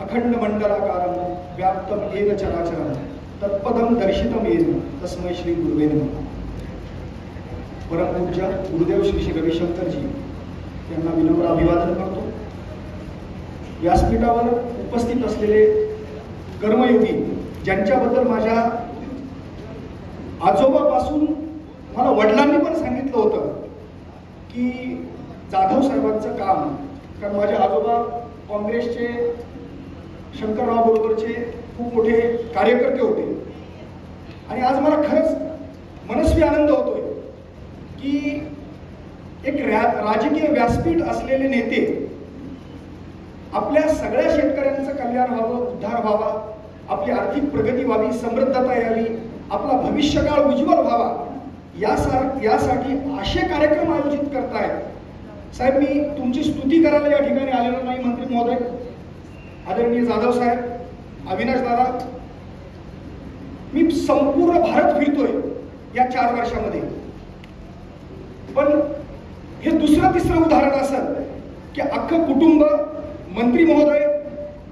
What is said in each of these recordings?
अखंड मंडलाकारं व्याप्तं येन चराचरं तत्पदं दर्शितं येन तस्मै श्री गुरुवे नमः. परमपूज्य गुरुदेव श्री श्री रविशंकरजी यांना विनम्र अभिवादन करतो. व्यासपीठावर उपस्थित असलेले कर्मयोगी, ज्यांच्याबद्दल माझ्या आजोबापासून मला वडिलांनी पण सांगितलं होतं की जाधव साहेबांचं काम, कारण माझे आजोबा काँग्रेसचे शंकरराव बरोबरचे खूप मोठे कार्यकर्ते होते. आणि आज मला खरंच मनस्वी आनंद होतोय की एक राजकीय व्यासपीठ असलेले नेते आपल्या सगळ्या शेतकऱ्यांचं कल्याण व्हावं, उद्धार व्हावा, आपली आर्थिक प्रगती व्हावी, समृद्धता यावी, आपला भविष्यकाळ उज्ज्वल व्हावा, यासाठी असे कार्यक्रम आयोजित करतायत. साहेब, मी तुमची स्तुती करायला या ठिकाणी आलेलो नाही. मंत्री महोदय, आदरणीय जाधव साहेब, अविनाश दादा, मी संपूर्ण भारत फिरतोय या 4 वर्षामध्ये, पण हे दुसरं तिसरं उदाहरण असं की अख्खं कुटुंब, मंत्री महोदय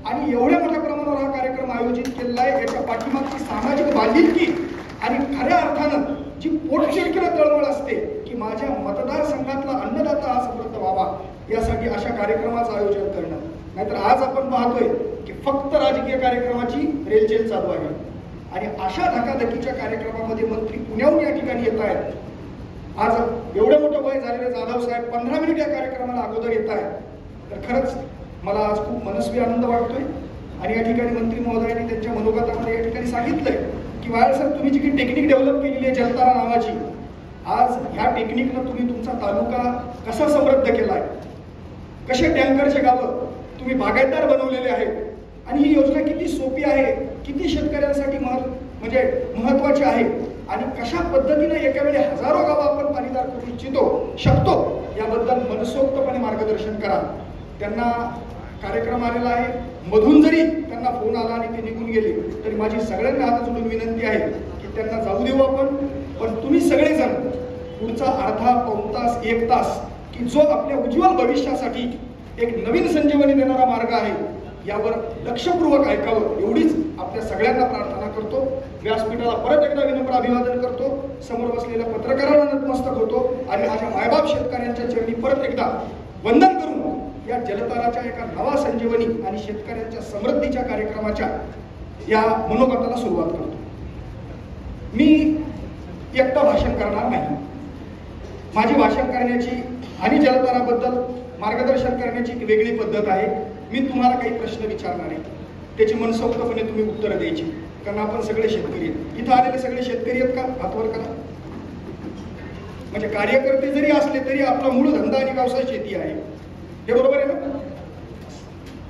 आणि एवढ्या मोठ्या प्रमाणावर हा कार्यक्रम आयोजित केलेला आहे. याच्या पाठीमागची सामाजिक बांधिलकी आणि खऱ्या अर्थानं जी पोटतिडकीला तळमळ असते की माझ्या मतदारसंघातला अन्नदाता हा समृद्ध व्हावा, यासाठी अशा कार्यक्रमाचं आयोजन करणं. नाहीतर आज आपण पाहतोय की फक्त राजकीय कार्यक्रमाची रेलचेल चालू आहे. आणि अशा धकाधकीच्या कार्यक्रमामध्ये मंत्री पुण्याहून या ठिकाणी येत आहेत. आज एवढं मोठं वय झालेले जाधव साहेब 15 मिनिट या कार्यक्रमाला अगोदर येत आहेत. तर खरंच मला आज खूप मनस्वी आनंद वाटतोय. आणि या ठिकाणी मंत्री महोदयांनी त्यांच्या मनोगतामध्ये या ठिकाणी सांगितलंय की वायर सर, तुम्ही जी काही टेक्निक डेव्हलप केलेली आहे जलतारा नावाची, आज ह्या टेक्निकनं तुम्ही तुमचा तालुका कसा समृद्ध केलाय, कसे टँकरचे गावं तुम्ही बागायतदार बनवलेले आहेत, आणि ही योजना किती सोपी आहे, किती शेतकऱ्यांसाठी म्हणजे महत्वाची आहे, आणि कशा पद्धतीने एका वेळी हजारो गावं आपण पाणीदार करू शकतो याबद्दल मनसोक्तपणे मार्गदर्शन करा. त्यांना कार्यक्रम आलेला आहे, मधून जरी त्यांना फोन आला आणि ते निघून गेले तरी माझी सगळ्यांना हात जोडून विनंती आहे की त्यांना जाऊ देऊ आपण. पण तुम्ही सगळेजण पुढचा अर्धा पाऊण तास 1 तास की जो आपल्या उज्ज्वल भविष्यासाठी एक नवीन संजीवनी देणारा मार्ग आहे, यावर लक्षपूर्वक ऐकावं, एवढीच आपल्या सगळ्यांना प्रार्थना करतो. व्यासपीठाला परत एकदा विनम्र अभिवादन करतो. समोर बसलेल्या पत्रकारांना नतमस्तक होतो आणि माझ्या मायबाप शेतकऱ्यांच्या चरणी परत एकदा वंदन करून या जलताराच्या एका नवा संजीवनी आणि शेतकऱ्यांच्या समृद्धीच्या कार्यक्रमाच्या या मनोगताला सुरुवात करतो. मी एकटा भाषण करणार नाही. माझी भाषण करण्याची आणि जलताराबद्दल मार्गदर्शन करण्याची एक वेगळी पद्धत आहे. मी तुम्हाला काही प्रश्न विचारणार आहे, त्याची मनसोक्तपणे तुम्ही उत्तरं द्यायची, कारण आपण सगळे शेतकरी आहेत. इथं आलेले सगळे शेतकरी आहेत का? हातवर करा. म्हणजे कार्यकर्ते जरी असले तरी आपला मूळ धंदा आणि व्यवसाय शेती आहे, हे बरोबर आहे ना?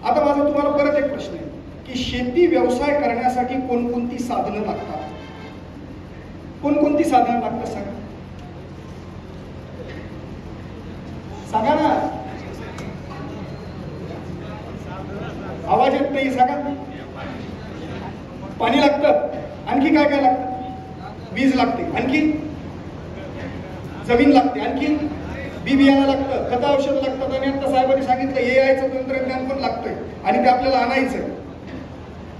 आता माझा तुम्हाला परत एक प्रश्न आहे की शेती व्यवसाय करण्यासाठी कोणकोणती साधनं लागतात? कोणकोणती साधनं लागतात सांगा, सांगा ना. आवाज येत नाही, सांगा. पाणी लागतं, आणखी काय काय लागतं? वीज लागते, आणखी जमीन लागते, आणखी बी बियाणं लागतं, खत औषध लागतात, आणि आता साहेबांनी सांगितलं AIचं तंत्रज्ञान पण लागतंय आणि ते आपल्याला आणायचं.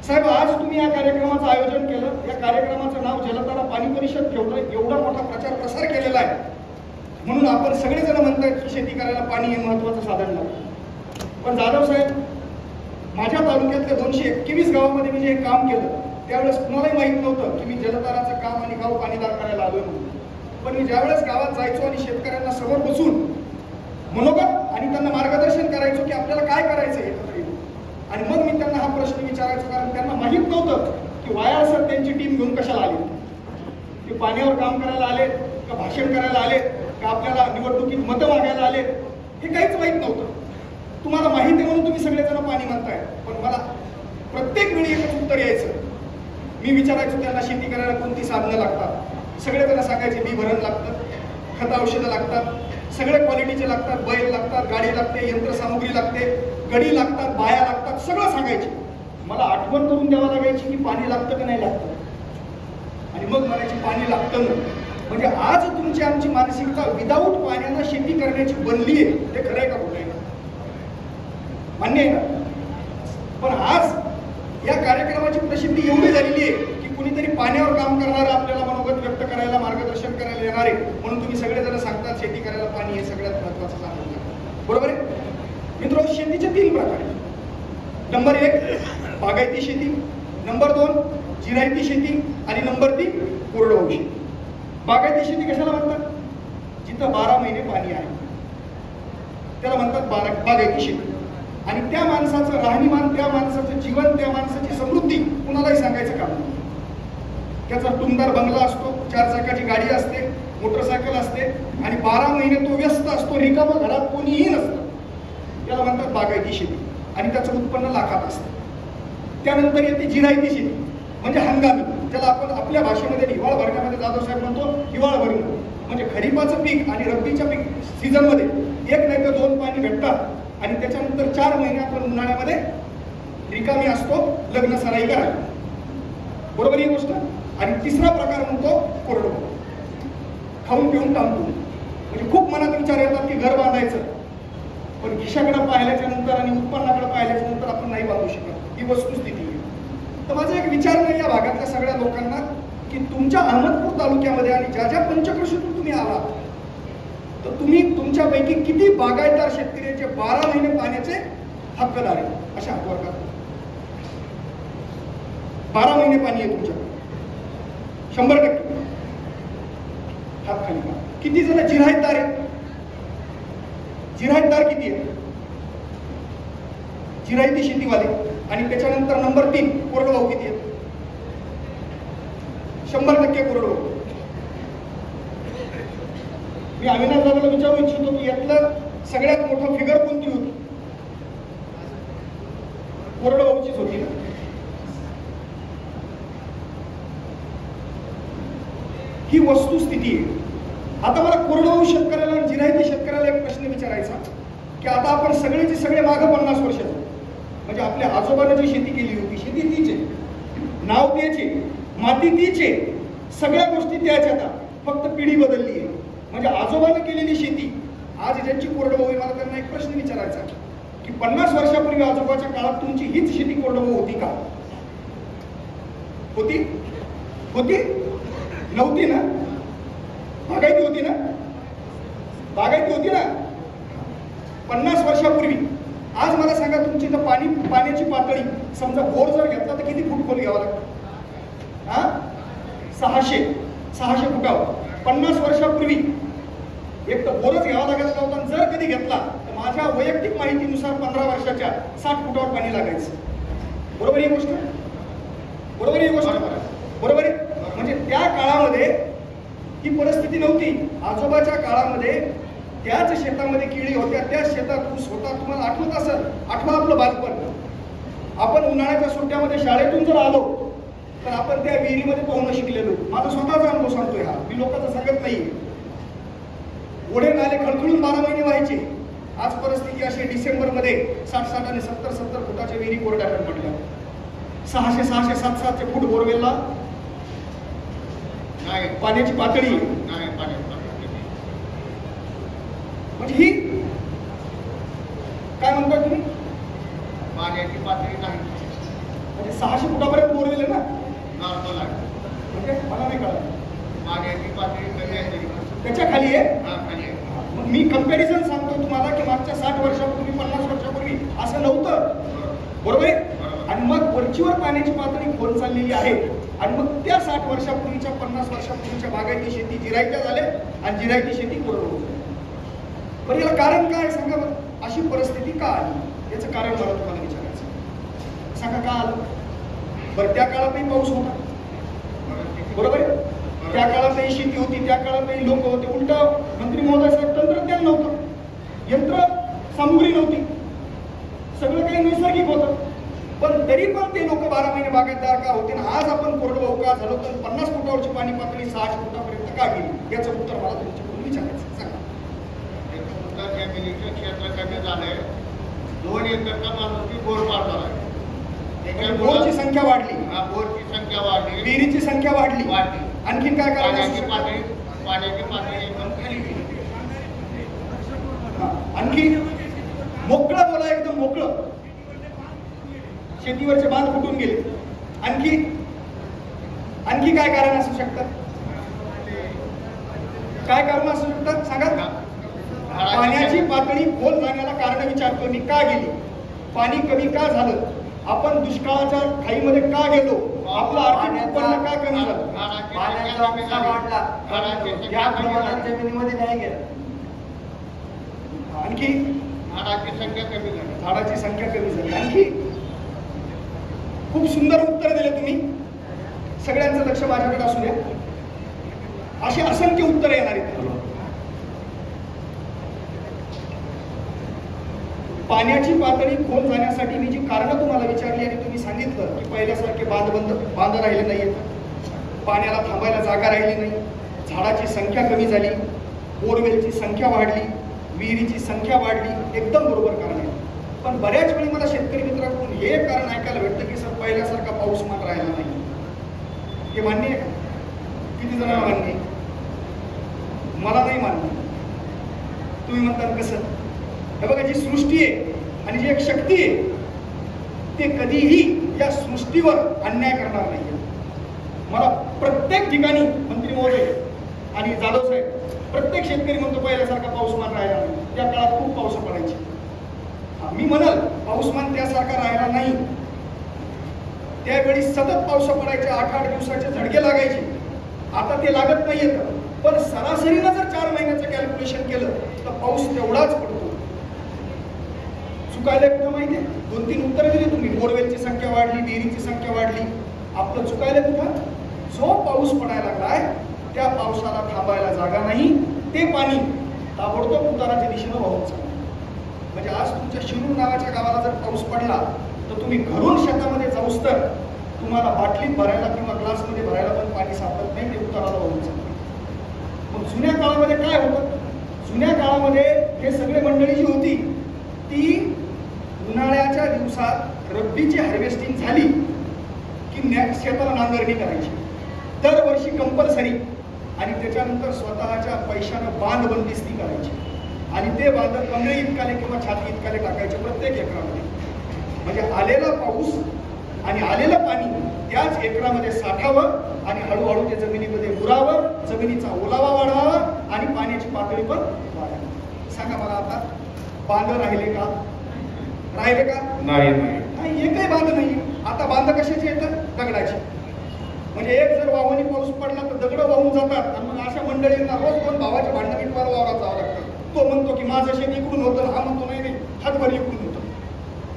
साहेब, आज तुम्ही या कार्यक्रमाचं आयोजन केलं, या कार्यक्रमाचं नाव जलतारा पाणी परिषद ठेवलं, एवढा मोठा प्रचार प्रसार केलेला आहे, म्हणून आपण सगळेजण म्हणतायत की शेती करायला पाणी हे महत्वाचं साधन लागतं. पण जाधव साहेब, माझ्या तालुक्यातल्या 221 गावामध्ये मी जे काम केलं त्यावेळेस कुणालाही माहीत नव्हतं की मी जलताराचं काम आणि गाव पाणीदार करायला आलोय म्हणून. पण मी ज्यावेळेस गावात जायचो आणि शेतकऱ्यांना समोर बसून मनोगत आणि त्यांना मार्गदर्शन करायचो की आपल्याला काय करायचं एकत्र येऊन, आणि मग मी त्यांना हा प्रश्न विचारायचो, कारण त्यांना माहीत नव्हतं की वाया सर त्यांची टीम घेऊन कशाला आली, ते पाण्यावर काम करायला आले का भाषण करायला आले का आपल्याला निवडणुकीत मतं मागायला आले, हे काहीच माहीत नव्हतं. तुम्हाला माहिती आहे म्हणून तुम्ही सगळेजण पाणी म्हणताय, पण मला प्रत्येक वेळी एकच उत्तर यायचं. मी विचारायचो त्यांना शेती करायला कोणती साधनं लागतात, सगळे त्यांना सांगायचे बी भरण लागतं, खत औषधं लागतात, सगळे क्वालिटीचे लागतात, बैल लागतात, गाडी लागते, यंत्रसामुग्री लागते, गडी लागतात, बाया लागतात, सगळं सांगायचे. मला आठवण करून द्यावं लागायची की पाणी लागतं की नाही लागतं, आणि मग म्हणायची पाणी लागतं ना. म्हणजे आज तुमची आमची मानसिकता विदाऊट पाण्यानं शेती करण्याची बनली आहे, हे खरं आहे का खोटं आहे? मान्य आहे ना? पण आज या कार्यक्रमाची प्रसिद्धी एवढी झालेली आहे की कुणीतरी पाण्यावर काम करणारं आपल्याला मनोगत व्यक्त करायला, मार्गदर्शन करायला येणार आहे म्हणून तुम्ही सगळेजण सांगतात शेती करायला पाणी हे सगळ्यात महत्वाचं सांगतात. बरोबर आहे मित्रांनो? शेतीचे 3 प्रकार आहेत. नंबर 1 बागायती शेती, नंबर 2 जिरायती शेती आणि नंबर 3 कोरडवाहू शेती. बागायती शेती कशाला म्हणतात? जिथं 12 महिने पाणी आहे त्याला म्हणतात बागायती शेती. आणि त्या माणसाचं राहणीमान, त्या माणसाचं जीवन, त्या माणसाची समृद्धी कुणालाही सांगायचं काम नाही. त्याचा टुमदार बंगला असतो, 4 चाकाची गाडी असते, मोटरसायकल असते आणि 12 महिने तो व्यस्त असतो, रिकामा घरात कोणीही नसतं. त्याला म्हणतात बागायती शेती आणि त्याचं उत्पन्न लाखात असतं. त्यानंतर येते जिरायती शेती म्हणजे हंगामी, ज्याला आपण आपल्या भाषेमध्ये हिवाळा भरण्यामध्ये जाधव साहेब म्हणतो हिवाळा भरणे. म्हणजे खरीपाचं पीक आणि रब्बीच्या पीक सीझनमध्ये 1 नाही तर 2 पाणी भेटतात आणि त्याच्यानंतर 4 महिने आपण उन्हाळ्यामध्ये रिकामी असतो लग्न सराई करायला. बरोबर ही गोष्ट. आणि तिसरा प्रकार म्हणतो कोरडवाहू, खाऊन पिऊन टांबून. म्हणजे खूप मनात विचार येतात की घर बांधायचं, पण खिशाकडे पाहिल्याच्या नंतर आणि उत्पन्नाकडे पाहिल्याच्या नंतर आपण नाही बांधू शकत. ही वस्तुस्थिती आहे. तर माझा एक विचार नाही या भागातल्या सगळ्या लोकांना की तुमच्या अहमदपूर तालुक्यामध्ये आणि ज्या ज्या पंचक्रोशीतून तुम्ही आलात तर तुम्ही तुमच्यापैकी किती बागायतदार शेतकऱ्यांचे 12 महिने पाण्याचे हक्कदार आहेत अशा हातवर्गात? 12 महिने पाणी आहे तुमच्याकडे 100% हात खाली का? किती जण जिरायतदार आहेत? जिरायतदार किती आहेत? जिरायती शेतीवाले. आणि त्याच्यानंतर नंबर 3 कोरडवाहू किती आहेत? 100% कोरडवाहू. मी अविनाश दादाला विचारू इच्छितो की यातलं सगळ्यात मोठं फिगर कोणती होती? कोरडवाहूचीच होती ना? ही वस्तुस्थिती आहे. आता मला कोरडवाहू शेतकऱ्याला आणि जिरायती शेतकऱ्याला एक प्रश्न विचारायचा की आता आपण सगळेचे सगळे मागं 50 वर्ष म्हणजे आपल्या आजोबाने जी शेती केली होती, शेती तीच आहे, नाव त्याचे, माती तीच आहे, सगळ्या गोष्टी त्याच आहेत, फक्त पिढी बदलली आहे. म्हणजे आजोबाने केलेली शेती आज ज्यांची कोरडवाहू, मला त्यांना एक प्रश्न विचारायचा की 50 वर्षापूर्वी आजोबाच्या काळात तुमची हीच शेती कोरडवाहू होती का? होती? होती? नव्हती ना? बागायती होती ना? बागायती होती ना 50 वर्षापूर्वी. आज मला सांगा तुमची तर पाण्याची पातळी समजा बोर जर घेतला तर किती फूट खोल घ्यावा लागतो? 600 फुटावर. 50 वर्षापूर्वी एक तर बोरच घ्यावा लागत नव्हता. जर कधी घेतला तर माझ्या वैयक्तिक माहितीनुसार 15 वर्षाच्या 60 फुटावर पाणी लागायचं. बरोबर ही गोष्ट? बरोबर ही गोष्ट? बरोबर आहे. म्हणजे त्या काळामध्ये ही परिस्थिती नव्हती. आजोबाच्या काळामध्ये त्याच शेतामध्ये केळी होत्या, त्याच शेतात ऊस होता. तुम्हाला आठवत असेल, आठवा आपलं बालपण. आपण उन्हाळ्याच्या सुट्ट्यामध्ये शाळेतून जर आलो तर आपण त्या विहिरीमध्ये पोहणं शिकलेलो. माझा स्वतःचा अनुभव सांगतोय हा, मी लोकांचा सांगत नाही. ओढे नाले खळखळून 12 महिने व्हायचे. आज परिस्थिती अशी डिसेंबरमध्ये 60 आणि 70 फुटाच्या विहिरी कोरड्या पडल्या. 600, 700 फूट बोरवेलला पाण्याची पातळी म्हणजे ही काय म्हणता तुम्ही? पाण्याची पातळी नाही म्हणजे 600 फुटापर्यंत बोरवेल आहे ना? नॉर्मल आहे. म्हणजे मला नाही कळलं. पाण्याची पातळी कमी आहे त्याच्या खाली आहे. खाली आहे. मग मी कंपॅरिझन सांगतो तुम्हाला की मागच्या 60 वर्षापूर्वी 50 वर्षापूर्वी असं नव्हतं. बरोबर आहे. आणि मग वरचीवर पाण्याची पातळी खोल चाललेली आहे. आणि मग त्या 60 वर्षापूर्वीच्या 50 वर्षापूर्वीच्या बागायती शेती जिरायत्या झाल्या आणि जिरायती शेती कोरडवाहू झाली. पण याला कारण काय सांगा बरं? अशी परिस्थिती का आली याचं कारण मला तुम्हाला विचारायचं. सांगा का आलं? बरं त्या काळातही पाऊस होता. बरोबर आहे. त्या काळातही शेती होती, त्या काळातही लोक होते. उलट मंत्री महोदय साहेब तंत्रज्ञान नव्हतं, यंत्र सामुग्री नव्हती, सगळं काही नैसर्गिक होतं. पण तरी पण ते लोक 12 महिने बागायतदार का होते ना? आज आपण कोरडवाहू का झालो तर 50 फुटावरची पाणी पातळी 600 फुटापर्यंत का गेली? याचं उत्तर मला तुमच्याकडून विचारायचं. सांगा. जमिनीचं क्षेत्र कमी झालंय. 2 एकरचा माणूस बोर पाडणार आहे. बोरची संख्या वाढली, बोरची संख्या वाढली, विहिरीची संख्या वाढली. आणखीन काय पाण्याची पातळी एकदम खाली गेली. आणखी मोकळा बोला, एकदम मोकळं, शेतीवरचे बांध फुटून गेले. आणखी आणखी काय कारण असू शकतात? काय कारण असू शकतात सांगा. पाण्याची पातळी खोल जाण्याला कारण विचारतो मी, का गेली? पाणी कमी का झालं? आपण दुष्काळाच्या खाईमध्ये का गेलो? आपलं आर्थिक उत्पन्न का कमी झालं? पाण्याचा उपसा वाढला, या प्रमाणात जमिनीमध्ये नाही गेला. आणखी झाडाची संख्या कमी झाली. झाडाची संख्या कमी झाली. आणखी खूप सुंदर उत्तर दिले तुम्ही. सगळ्यांचं लक्ष माझ्याकडे असू द्या. अशी असंख्य उत्तरं येणार आहेत. पाण्याची पातळी खोल जाण्यासाठी मी जी कारणं तुम्हाला विचारली आणि तुम्ही सांगितलं की पहिल्यासारखे बांध राहिले नाहीत, पाण्याला थांबायला जागा राहिली नाही, झाडाची संख्या कमी झाली, बोरवेलची संख्या वाढली, विहिरीची संख्या वाढली. एकदम बरोबर कारण आहे. पण बऱ्याच वेळी मला शेतकरी मित्रांकडून हे कारण ऐकायला भेटतं की सर पहिल्यासारखा पाऊस मान राहिला नाही. हे मान्य आहे का? किती जणांना मान्य आहे? मला नाही मान्य. तुम्ही म्हणता कसं? हे बघा, जी सृष्टी आहे आणि जी एक शक्ती आहे ते कधीही या सृष्टीवर अन्याय करणार नाही. मला प्रत्येक ठिकाणी मंत्री महोदय आणि जाधव साहेब, प्रत्येक शेतकरी म्हणतो पहिल्यासारखा पाऊसमान राहिला नाही. त्या काळात खूप पाऊस पडायचे. मी म्हणाल पाऊसमान त्यासारखा राहिला नाही. त्यावेळी सतत पाऊस पडायचे, 8-8 दिवसाचे झडके लागायचे. आता ते लागत नाहीये. पण सरासरीनं जर 4 महिन्याचं कॅल्क्युलेशन केलं तर पाऊस तेवढाच पडतो. चुकायला कुठं माहितीये? 2-3 उत्तर दिली तुम्ही. बोरवेलची संख्या वाढली, विहिरीची संख्या वाढली. आपलं चुकायला कुठं? जो पाऊस पडायला लागलाय त्या पावसाला थांबायला जागा नाही. ते पाणी ताबडतोब उताराच्या दिशेनं वाहून चाललं. म्हणजे आज तुमच्या शिरूर नावाच्या गावाला जर पाऊस पडला तर तुम्ही घरून शेतामध्ये जाऊस तर तुम्हाला बाटलीत भरायला किंवा ग्लासमध्ये भरायला पण पाणी सापडत नाही. ते उताराला वाहून चाललं. मग जुन्या काळामध्ये काय होतं? जुन्या काळामध्ये हे सगळे मंडळी जी होती ती उन्हाळ्याच्या दिवसात रब्बीची हार्वेस्टिंग झाली की शेताला नांगरणी करायची दरवर्षी कंपल्सरी. आणि त्याच्यानंतर स्वतःच्या पैशानं बांध बंदिस्ती करायची आणि ते बांध कमरे इतकाले किंवा छाती इतकाले टाकायचे प्रत्येक एकरामध्ये. म्हणजे आलेला पाऊस आणि आलेलं पाणी त्याच एकरामध्ये साठावं आणि हळूहळू ते जमिनीमध्ये मुरावं, जमिनीचा ओलावा वाढवावा आणि पाण्याची पातळी पण वाढावी. सांगा मला आता बांध राहिले का? राहिले का? नाही, एकही बांध नाही. आता बांध कशाचे येतात? दगडाचे. म्हणजे एक जर वाहनी पाऊस पडला तर दगड वाहून जातात आणि मग अशा मंडळींना रोज 2 भावाच्या भांडणं मिटवायला वावरात जावं लागतं. तो म्हणतो की माझं शेत इकडून होतं, हा म्हणतो नाही हातभर इकडून होतं.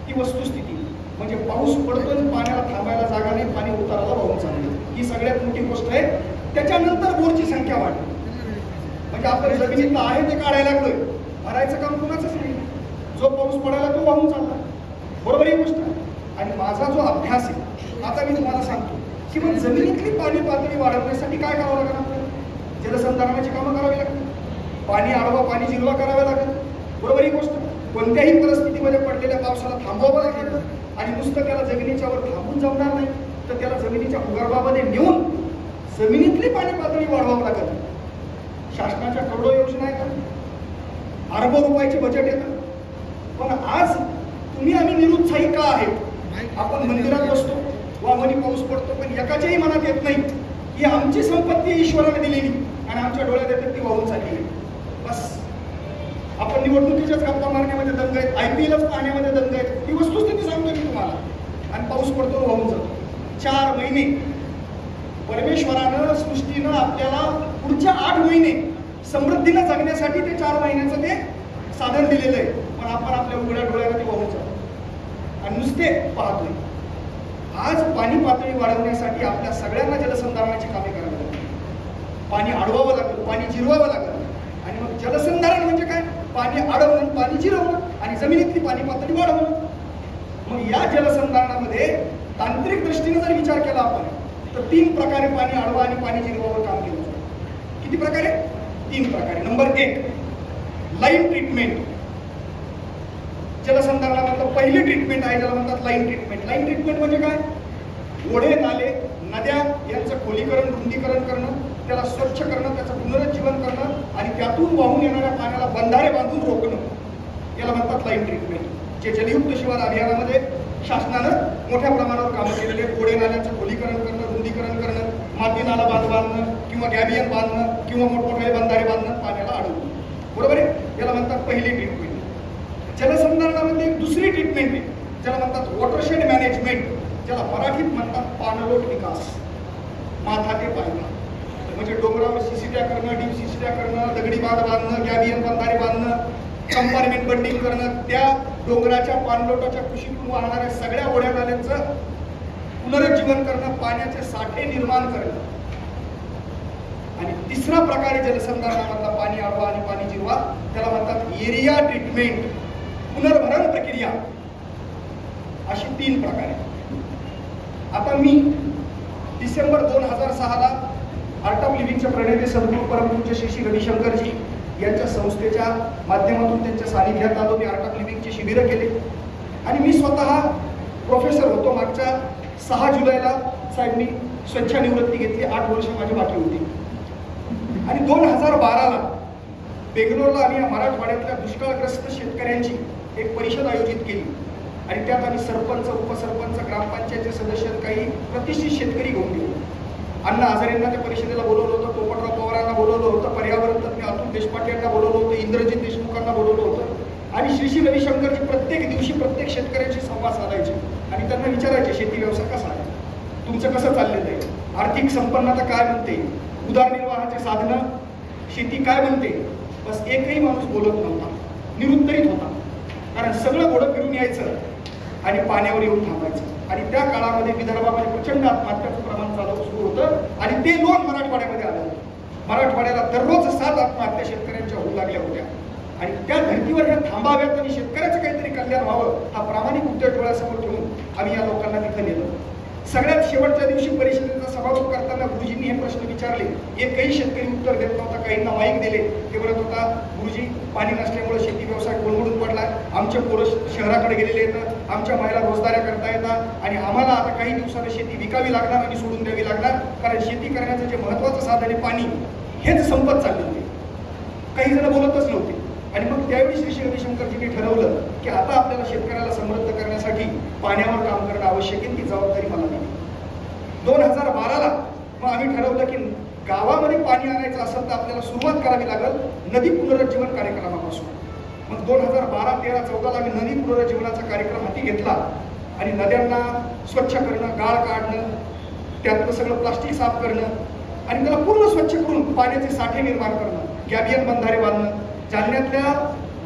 ही वस्तुस्थिती. म्हणजे पाऊस पडतो आणि पाण्याला थांबायला जागा नाही, पाणी उताराला वाहून चाललं. ही सगळ्यात मोठी गोष्ट आहे. त्याच्यानंतर बोरची संख्या वाढली. म्हणजे आपण जमिनीतलं आहे ते काढायला लागलोय. भरायचं काम कुणाचंच नाही. जो पाऊस पडायला तो वाहून चालला. बरोबर ही गोष्ट आहे. आणि माझा जो अभ्यास आहे आता मी तुम्हाला सांगतो की मग जमिनीतली पाणी पातळी वाढवण्यासाठी काय करावं लागेल? आपल्याला जलसंधारणाची कामं करावी लागतील. पाणी अडवा, पाणी जिरवा करावं लागेल. बरोबर ही गोष्ट. कोणत्याही परिस्थितीमध्ये पडलेल्या पावसाला थांबवावं लागेल आणि नुसतं त्याला जमिनीच्या वर थांबून जमणार नाही तर त्याला जमिनीच्या भूगर्भामध्ये नेऊन जमिनीतली पाणी पातळी वाढवावं लागेल. शासनाच्या करोडो योजना आहेत, अरबो रुपयाचे बजेट येतं. पण आज तुम्ही आम्ही निरुत्साही का आहे? आपण मंदिरात बसतो, वामनी पाऊस पडतो, पण एकाच्याही मनात येत नाही की आमची संपत्ती ईश्वराने दिलेली आणि आमच्या डोळ्यात येतात ती वाहून चालली. बस आपण निवडणुकीच्याच गप्पा मारण्यामध्ये दंग आहेत, IPLच पाहण्यामध्ये दंग आहेत. ही वस्तुस्थिती सांगतो मी तुम्हाला. आणि पाऊस पडतो वाहून जातो. 4 महिने परमेश्वरानं, सृष्टीनं आपल्याला पुढच्या 8 महिने समृद्धीनं जगण्यासाठी ते 4 महिन्याचं ते साधन दिलेलं आहे. पण आपण आपल्या उघड्या डोळ्याला ते वाहून जातो आणि नुसते पाहतोय. आज पाणी पातळी वाढवण्यासाठी आपल्या सगळ्यांना जलसंधारणाची कामे करावी लागतील. पाणी अडवावं लागेल, पाणी जिरवावं लागेल. आणि मग जलसंधारण म्हणजे काय? पाणी अडवणं, पाणी जिरवणं आणि जमिनीतली पाणी पातळी वाढवणं. मग या जलसंधारणामध्ये तांत्रिक दृष्टीने जर विचार केला आपण तर 3 प्रकारे पाणी अडवा आणि पाणी जिरवावर काम केलं जातं. किती प्रकारे? 3 प्रकारे. Number 1, line treatment. जलसंधारणामधलं पहिली ट्रीटमेंट आहे ज्याला म्हणतात लाईन ट्रीटमेंट. लाईन ट्रीटमेंट म्हणजे काय? ओढे, नाले, नद्या यांचं खोलीकरण, रुंदीकरण करणं, त्याला स्वच्छ करणं, त्याचं पुनरुज्जीवन करणं आणि त्यातून वाहून येणाऱ्या पाण्याला बंधारे बांधून रोखणं, याला म्हणतात लाईन ट्रीटमेंट. जे जलयुक्त शिवार अभियानामध्ये शासनानं मोठ्या प्रमाणावर कामं केलेले आहेत. गोडे नाल्यांचं खोलीकरण करणं, रुंदीकरण करणं, माती नाला बांधणं किंवा गॅबियन बांधणं किंवा मोठमोठे बंधारे बांधणं, पाण्याला अडवणं. बरोबर आहे. याला म्हणतात पहिली ट्रीटमेंट. जलसंधारणामध्ये एक दुसरी ट्रीटमेंट आहे ज्याला म्हणतात वॉटरशेड मॅनेजमेंट, ज्याला मराठीत म्हणतात पाणलोट विकास. माथा ते पायथा म्हणजे डोंगरावर सिसिट्या करणं, डीप सिसिट्या करणं, दगडी बांध बांधणं, गॅबियन बंधारे बांधणं, कंपार्टमेंट बंडिंग करणं, त्या डोंगराच्या पाणलोटाच्या कुशीतून वाहणाऱ्या सगळ्या ओढ्या नाल्यांचं पुनरुज्जीवन करणं, पाण्याचे साठे निर्माण करणं. आणि तिसरा प्रकार आहे जलसंधारणामधला पाणी अडवा आणि पाणी जिरवा, त्याला म्हणतात एरिया ट्रीटमेंट, पुनर्भरण प्रक्रिया. अशी 3 प्रकार आहेत. आता मी डिसेंबर 2006 आर्ट ऑफ लिव्हिंगचे प्रणेते सद्गुरू परमपूज्य श्री रविशंकरजी यांच्या संस्थेच्या माध्यमातून त्यांच्या सानिध्यात आलो. मी आर्ट ऑफ लिव्हिंगचे शिबिरं केले आणि मी स्वतः प्रोफेसर होतो. मागच्या 6 जुलैला साहेब मी स्वेच्छानिवृत्ती घेतली. 8 वर्ष माझी बाकी होती. आणि 2012ला बेंगलोरला आम्ही मराठवाड्यातल्या दुष्काळग्रस्त शेतकऱ्यांची एक परिषद आयोजित केली आणि त्यात आम्ही सरपंच, उपसरपंच, ग्रामपंचायतचे सदस्य, काही प्रतिष्ठित शेतकरी घेऊन गेलो. अण्णा हजारेंना त्या परिषदेला बोलवलं होतं, पोपटराव पवारांना बोलवलं होतं, पर्यावरण तज्ञ अतुल देशपांडे यांना बोलवलं होतं, इंद्रजित देशमुखांना बोलवलं होतं. आणि श्री रविशंकरजी प्रत्येक दिवशी प्रत्येक शेतकऱ्यांशी संवाद साधायचे आणि त्यांना विचारायचे शेती व्यवसाय कसा आहे, तुमचं कसं चाललेलं आहे, आर्थिक संपन्नता काय म्हणते, उदरनिर्वाहाचे साधनं, शेती काय म्हणते. बस एकही माणूस बोलत नव्हता, निरुत्तरित होता. कारण सगळं घोडं फिरून यायचं आणि पाण्यावर येऊन थांबायचं. आणि त्या काळामध्ये विदर्भामध्ये प्रचंड आत्महत्याचं प्रमाण सुरू होतं आणि ते लोक मराठवाड्यामध्ये आलं. मराठवाड्याला दररोज 7 आत्महत्या शेतकऱ्यांच्या होऊ लागल्या होत्या. आणि त्या धर्तीवर ह्या थांबाव्यात आणि शेतकऱ्याचं काहीतरी कल्याण व्हावं हा प्रामाणिक उद्देश डोळ्यासमोर ठेवून आम्ही या लोकांना तिथं नेलं. सगळ्यात शेवटच्या दिवशी परिषदेचा समारोप करताना गुरुजींनी हे प्रश्न विचारले. एकही शेतकरी उत्तर देत नव्हता. काहींना माईक दिले. ते म्हणत होता, गुरुजी पाणी नसल्यामुळे शेती व्यवसाय कोलमडून पडला, आमचे पोरं शहराकडे गेलेले आहेत, आमच्या महिला रोजगाऱ्या करता येतात आणि आम्हाला आता काही दिवसात शेती विकावी लागणार आणि सोडून द्यावी लागणार, कारण शेती करण्याचं जे महत्वाचं साधन आहे पाणी हेच संपत चालले होते. काही जण बोलतच नव्हते. आणि मग त्यावेळी श्री रविशंकरजींनी ठरवलं की आता आपल्याला शेतकऱ्याला समृद्ध करण्यासाठी पाण्यावर काम करणं आवश्यक आहे. ती जबाबदारी मला मिळाली. 2012ला मग आम्ही ठरवलं की गावामध्ये पाणी आणायचं असेल तर आपल्याला सुरुवात करावी लागेल नदी पुनरुज्जीवन कार्यक्रमापासून. मग 2012, 13, 14ला आम्ही नदी पुनरुज्जीवनाचा कार्यक्रम हाती घेतला आणि नद्यांना स्वच्छ करणं, गाळ काढणं, त्यातलं सगळं प्लास्टिक साफ करणं आणि त्याला पूर्ण स्वच्छ करून पाण्याचे साठे निर्माण करणं, गॅबियन बंधारे बांधणं. जालन्यातल्या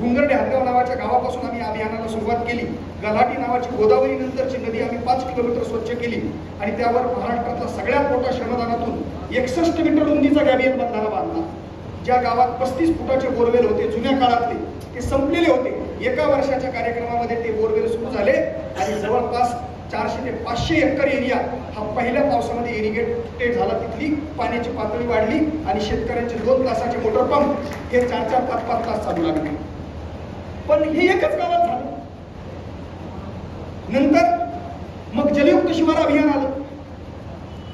गुंगर्डे हदगाव नावाच्या गावापासून आम्ही अभियानाला सुरुवात केली. गलाटी नावाची गोदावरी नंतरची नदी आम्ही 5 किलोमीटर स्वच्छ केली आणि त्यावर महाराष्ट्रातला सगळ्यात मोठा श्रमदानातून 61 मीटर रुंदीचा गॅबियन बंधारा बांधला. ज्या गावात 35 फुटाचे बोरवेल होते जुन्या काळातले, ते संपलेले होते. एका वर्षाच्या कार्यक्रमामध्ये ते बोरवेल सुरू झाले आणि जवळपास 400 ते 500 एकर एरिया हा पहिल्या पावसामध्ये इरिगेटेड झाला. तिथली पाण्याची पातळी वाढली आणि शेतकऱ्यांचे 2 तासाचे मोटर पंप हे 4-4, 5-5 तास चालू लागले. पण हे एकच गावात झालं. नंतर मग जलयुक्त शिवार अभियान आलं.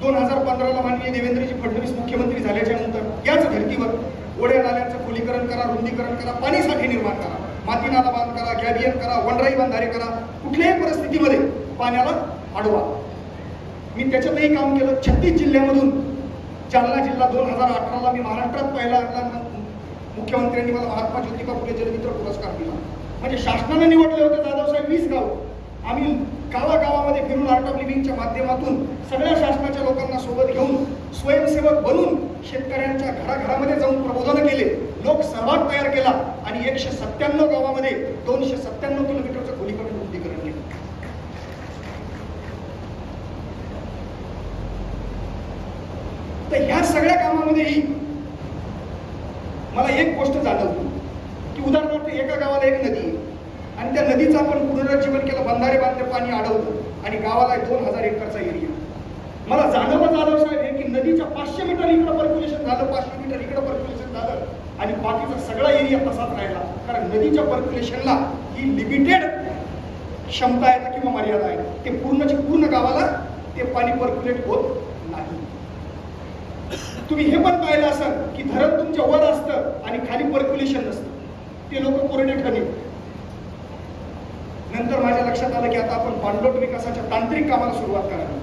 2015ला माननीय देवेंद्रजी फडणवीस मुख्यमंत्री झाल्याच्या नंतर याच धर्तीवर ओढ्या नाल्यांचं खोलीकरण करा, रुंदीकरण करा, पाणी साठे निर्माण करा, माती नाला बांध करा, गॅबियन करा, वनराई बंधारे करा, कुठल्याही परिस्थितीमध्ये पाण्याला अडवा. मी त्याच्यातही काम केलं. 36 जिल्ह्यामधून जालना जिल्हा 2018ला मी महाराष्ट्रात पहिला आणला. मुख्यमंत्र्यांनी मला महात्मा ज्योतिबा फुले जलमित्र पुरस्कार दिला. म्हणजे शासनाने निवडले होते जाधव साहेब 20 गाव. आम्ही गावागावामध्ये फिरून आर्ट ऑफ लिव्हिंगच्या माध्यमातून सगळ्या शासनाच्या लोकांना सोबत घेऊन स्वयंसेवक बनून शेतकऱ्यांच्या घराघरामध्ये जाऊन प्रबोधन केले. लोक सहभाग तयार केला आणि 197 गावामध्ये 297 किलोमीटरचं खोलीकरण रुंदीकरण केलं. तर ह्या सगळ्या कामामध्येही मला एक गोष्ट जाणवली की उदाहरणार्थ एका गावाला एक नदी आहे आणि त्या नदीचं आपण पुनरुज्जीवन केलं, बंधारे बांधले, पाणी अडवलं आणि गावाला 2000 एकरचा एरिया. मला जाणवलं जाधव साहेब हे की नदीच्या 500 मीटर इकडं पर्क्युलेशन झालं, 500 मीटर इकडं पर्क्युलेशन झालं आणि बाकीचा सगळा एरिया तसाच राहिला. कारण नदीच्या पर्क्युलेशनला ही लिमिटेड क्षमता आहे किंवा मर्यादा आहे. ते पूर्णच्या पूर्ण गावाला ते पाणी पर्क्युलेट होत नाही. तुम्ही हे पण पाहिलं असाल की धरण तुमच्या वर असतं आणि खाली पर्क्युलेशन नसतं. ते लोक कोरडे ठरले. लक्षात आलं की आता आपण पाणलोट विकासाच्या तांत्रिक कामाला सुरुवात करावी.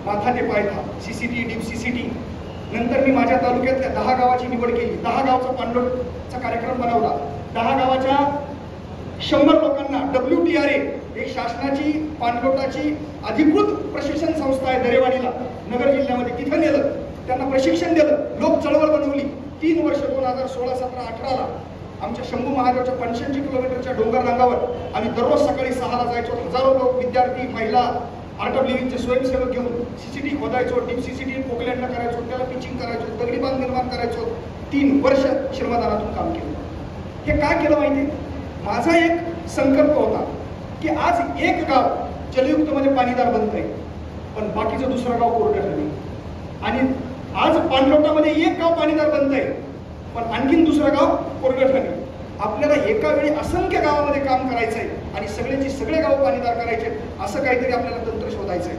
माथा ते पायथा, CCT, डीप CCT. नंतर मी माझ्या तालुक्यातल्या 10 गावाची निवड केली. 10 गावचा पाणलोटचा कार्यक्रम बनवला. 10 गावाच्या 100 लोकांना WTRA, एक शासनाची पाणलोटाची अधिकृत प्रशिक्षण संस्था आहे दरेवाडीला, नगर जिल्ह्यामध्ये, तिथं नेलं. त्यांना प्रशिक्षण दिलं. लोक चळवळ बनवली. 3 वर्ष 2016, 17, 18ला आमच्या शंभू महादेवच्या 85 किलोमीटरच्या डोंगर रांगावर आम्ही दररोज सकाळी 6ला जायचो. हजारो लोक, विद्यार्थी, महिला, आर्ट ऑफ लिव्हिंगचे स्वयंसेवक घेऊन CCT खोदायचो, डीप CCT पोकलँडला करायचो, त्याला पिचिंग करायचो, दगडी बांध निर्माण करायचो. 3 वर्ष श्रमदानातून काम केलं. हे का केलं माहिती? माझा एक संकल्प होता की आज एक गाव जलयुक्त मध्ये पाणीदार बनतंय, पण बाकीचं दुसरं गाव कोरडं ठरलंय. आणि आज पाणलोटामध्ये एक गाव पाणीदार बनतंय, पण आणखीन दुसरं गाव कोरडं ठरलंय. आपल्याला एका वेळी असंख्य गावामध्ये काम करायचंय आणि सगळेची सगळे गाव पाणीदार करायचे, असं काहीतरी आपल्याला तंत्र शोधायचंय.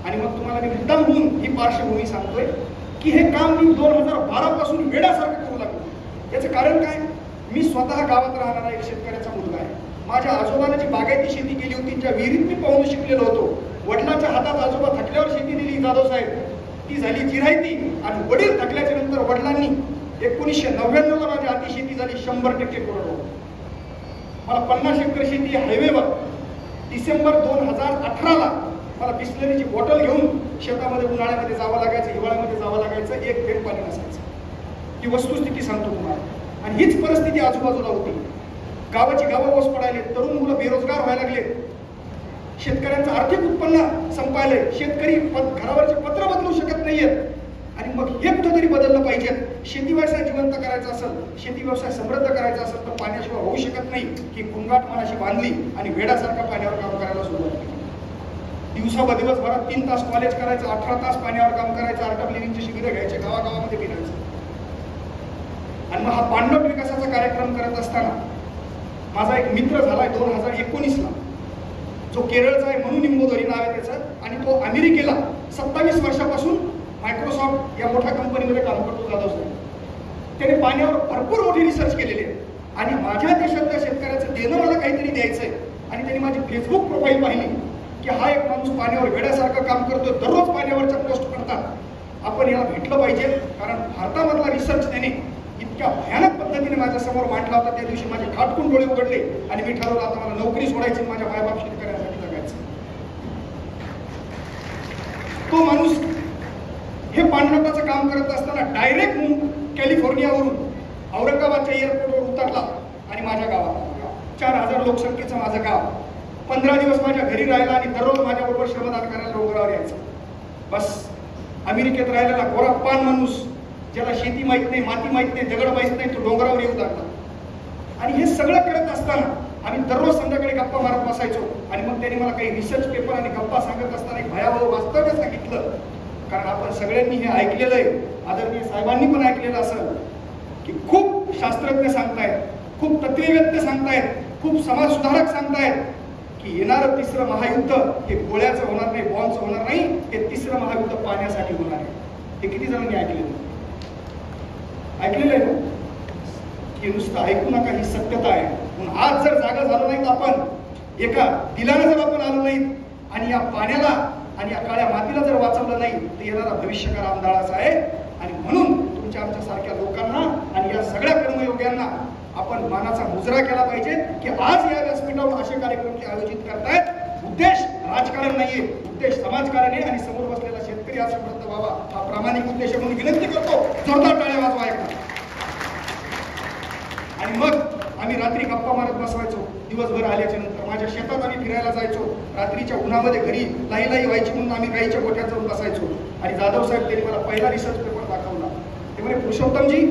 आणि मग तुम्हाला मी मुद्दाम होऊन ही पार्श्वभूमी सांगतोय की हे काम मी 2012 पासून वेड्यासारखं करू लागलो. याचं कारण काय? मी स्वतः गावात राहणारा एक शेतकऱ्याचा मुलगा आहे. माझ्या आजोबाने जी बागायती शेती केली होती, ज्या विहिरीत मी पाहून शिकलेलो होतो. वडिलांच्या हातात आजोबा थकल्यावर शेती दिली जाधव साहेब, ती झाली जिरायती. आणि वडील थकल्याच्या नंतर वडिलांनी 1999ला माझी आती शेती झाली 100% कोरडवाहू. मला 50 एकर शेती हायवेवर. डिसेंबर 2018ला मला बिस्लरीची बॉटल घेऊन शेतामध्ये उन्हाळ्यामध्ये जावं लागायचं, हिवाळ्यामध्ये जावं लागायचं, एक थेंब पाणी नसायचं. ही वस्तुस्थिती सांगतो तुम्हाला. आणि हीच परिस्थिती आजूबाजूला होती. गावाची गावं ओस पडायले, तरुण मुलं बेरोजगार व्हायला लागले, शेतकऱ्यांचं आर्थिक उत्पन्न संपायलंय, शेतकरी घरावरचे पत्र बदलू शकत नाहीयेत. आणि मग हे कुठेतरी बदललं पाहिजे. शेती व्यवसाय जिवंत करायचा असेल, शेती व्यवसाय समृद्ध करायचा असेल तर पाण्याशिवाय होऊ शकत नाही. की कुंगाट मनाशी बांधली आणि वेडासारखा पाण्यावर काम करायला सुरुवात केली. दिवसभरात 3 तास कॉलेज करायचं, 18 तास पाण्यावर काम करायचं, आर्ट ऑफ लिव्हिंगचे शिबिरं घ्यायचे, गावागावामध्ये फिरायचं. आणि मग हा पाणलोट विकासाचा कार्यक्रम करत असताना माझा एक मित्र झालाय 2019ला, जो केरळचा आहे, म्हणून निंबोदरी नाव आहे त्याचं. आणि तो अमेरिकेला 27 वर्षापासून मायक्रोसॉफ्ट या मोठ्या कंपनीमध्ये काम करतो जाधव साहेब. त्याने पाण्यावर भरपूर मोठी रिसर्च केलेली आहे. आणि माझ्या देशातल्या शेतकऱ्याचं देणं मला काहीतरी द्यायचंय. आणि त्यांनी माझी फेसबुक प्रोफाईल पाहिली की हा एक माणूस पाण्यावर वेड्यासारखं काम करतोय, दररोज पाण्यावरच्या पोस्ट करतात, आपण याला भेटलं पाहिजे. कारण भारतामधला रिसर्च त्याने इतक्या भयानक पद्धतीने माझ्या समोर मांडला होता. त्या दिवशी माझे खाटकून डोळे उघडले आणि मी ठरवलं आता मला नोकरी सोडायची, माझ्या मायबाप शेतकऱ्यांसाठी जगायचं. तो माणूस हे पाणलोटाचं काम करत असताना डायरेक्ट कॅलिफोर्नियावरून औरंगाबादच्या एअरपोर्टवर उतरला आणि माझ्या गावात 4000 लोकसंख्येचं माझं गाव. 15 दिवस माझ्या घरी राहिला आणि दररोज माझ्याबरोबर श्रमदान करायला डोंगरावर यायचं. बस अमेरिकेत राहिलेला गोरा पान माणूस, ज्याला शेती माहित नाही, माती माहित नाही, दगड माहित नाही, तो डोंगरावर येऊ लागला. आणि हे सगळं करत असताना आम्ही दररोज संध्याकाळी गप्पा मारत बसायचो. आणि मग त्यांनी मला काही रिसर्च पेपर आणि गप्पा सांगत असताना एक भयावह वास्तव्य सांगितलं. कारण आपण सगळ्यांनी हे ऐकलेलं आहे, आदरणीय साहेबांनी पण ऐकलेलं असेल की खूप शास्त्रज्ञ सांगतायत, खूप तत्ववेत्ते सांगतायत, खूप समाजसुधारक सांगतायत की येणारं 3रं महायुद्ध हे गोळ्याचं होणार नाही, बॉम्बचं होणार नाही, हे 3रं महायुद्ध पाण्यासाठी होणार आहे. हे किती जणांनी ऐकलेलं आहे ना? की नुसतं ऐकू नका, ही सत्यता आहे. म्हणून आज जर जागा झालो नाहीत आपण, एका दिलानं जर आपण आलो नाहीत आणि या पाण्याला आणि या काळ्या मातीला जर वाचवलं नाही तर येणारा भविष्यकाळ अंधाराचा आहे. आणि म्हणून तुमच्या आमच्या सारख्या लोकांना आणि या सगळ्या कर्मयोग्यांना आपण मानाचा मुजरा केला पाहिजे की आज या व्यासपीठावर असे कार्यक्रम ते आयोजित करतायत. उद्देश राजकारण नाहीये, उद्देश समाजकारण आहे. आणि समोर बसलेला शेतकरी हा समृद्ध व्हावा, हा प्रामाणिक उद्देश म्हणून विनंती करतो. जोरदार टाळ्या वाजवा एकदा. आणि मग आम्ही रात्री गप्पा मारत बसवायचो. दिवसभर आल्याच्या नंतर माझ्या शेतात आम्ही फिरायला जायचो. रात्रीच्या उन्हामध्ये घरी लाई व्हायची म्हणून आम्ही गाईच्या गोठ्यात जाऊन बसायचो. आणि जाधव साहेब त्यांनी मला पहिला रिसर्च पेपर दाखवला. ते म्हणजे पुरुषोत्तमजी,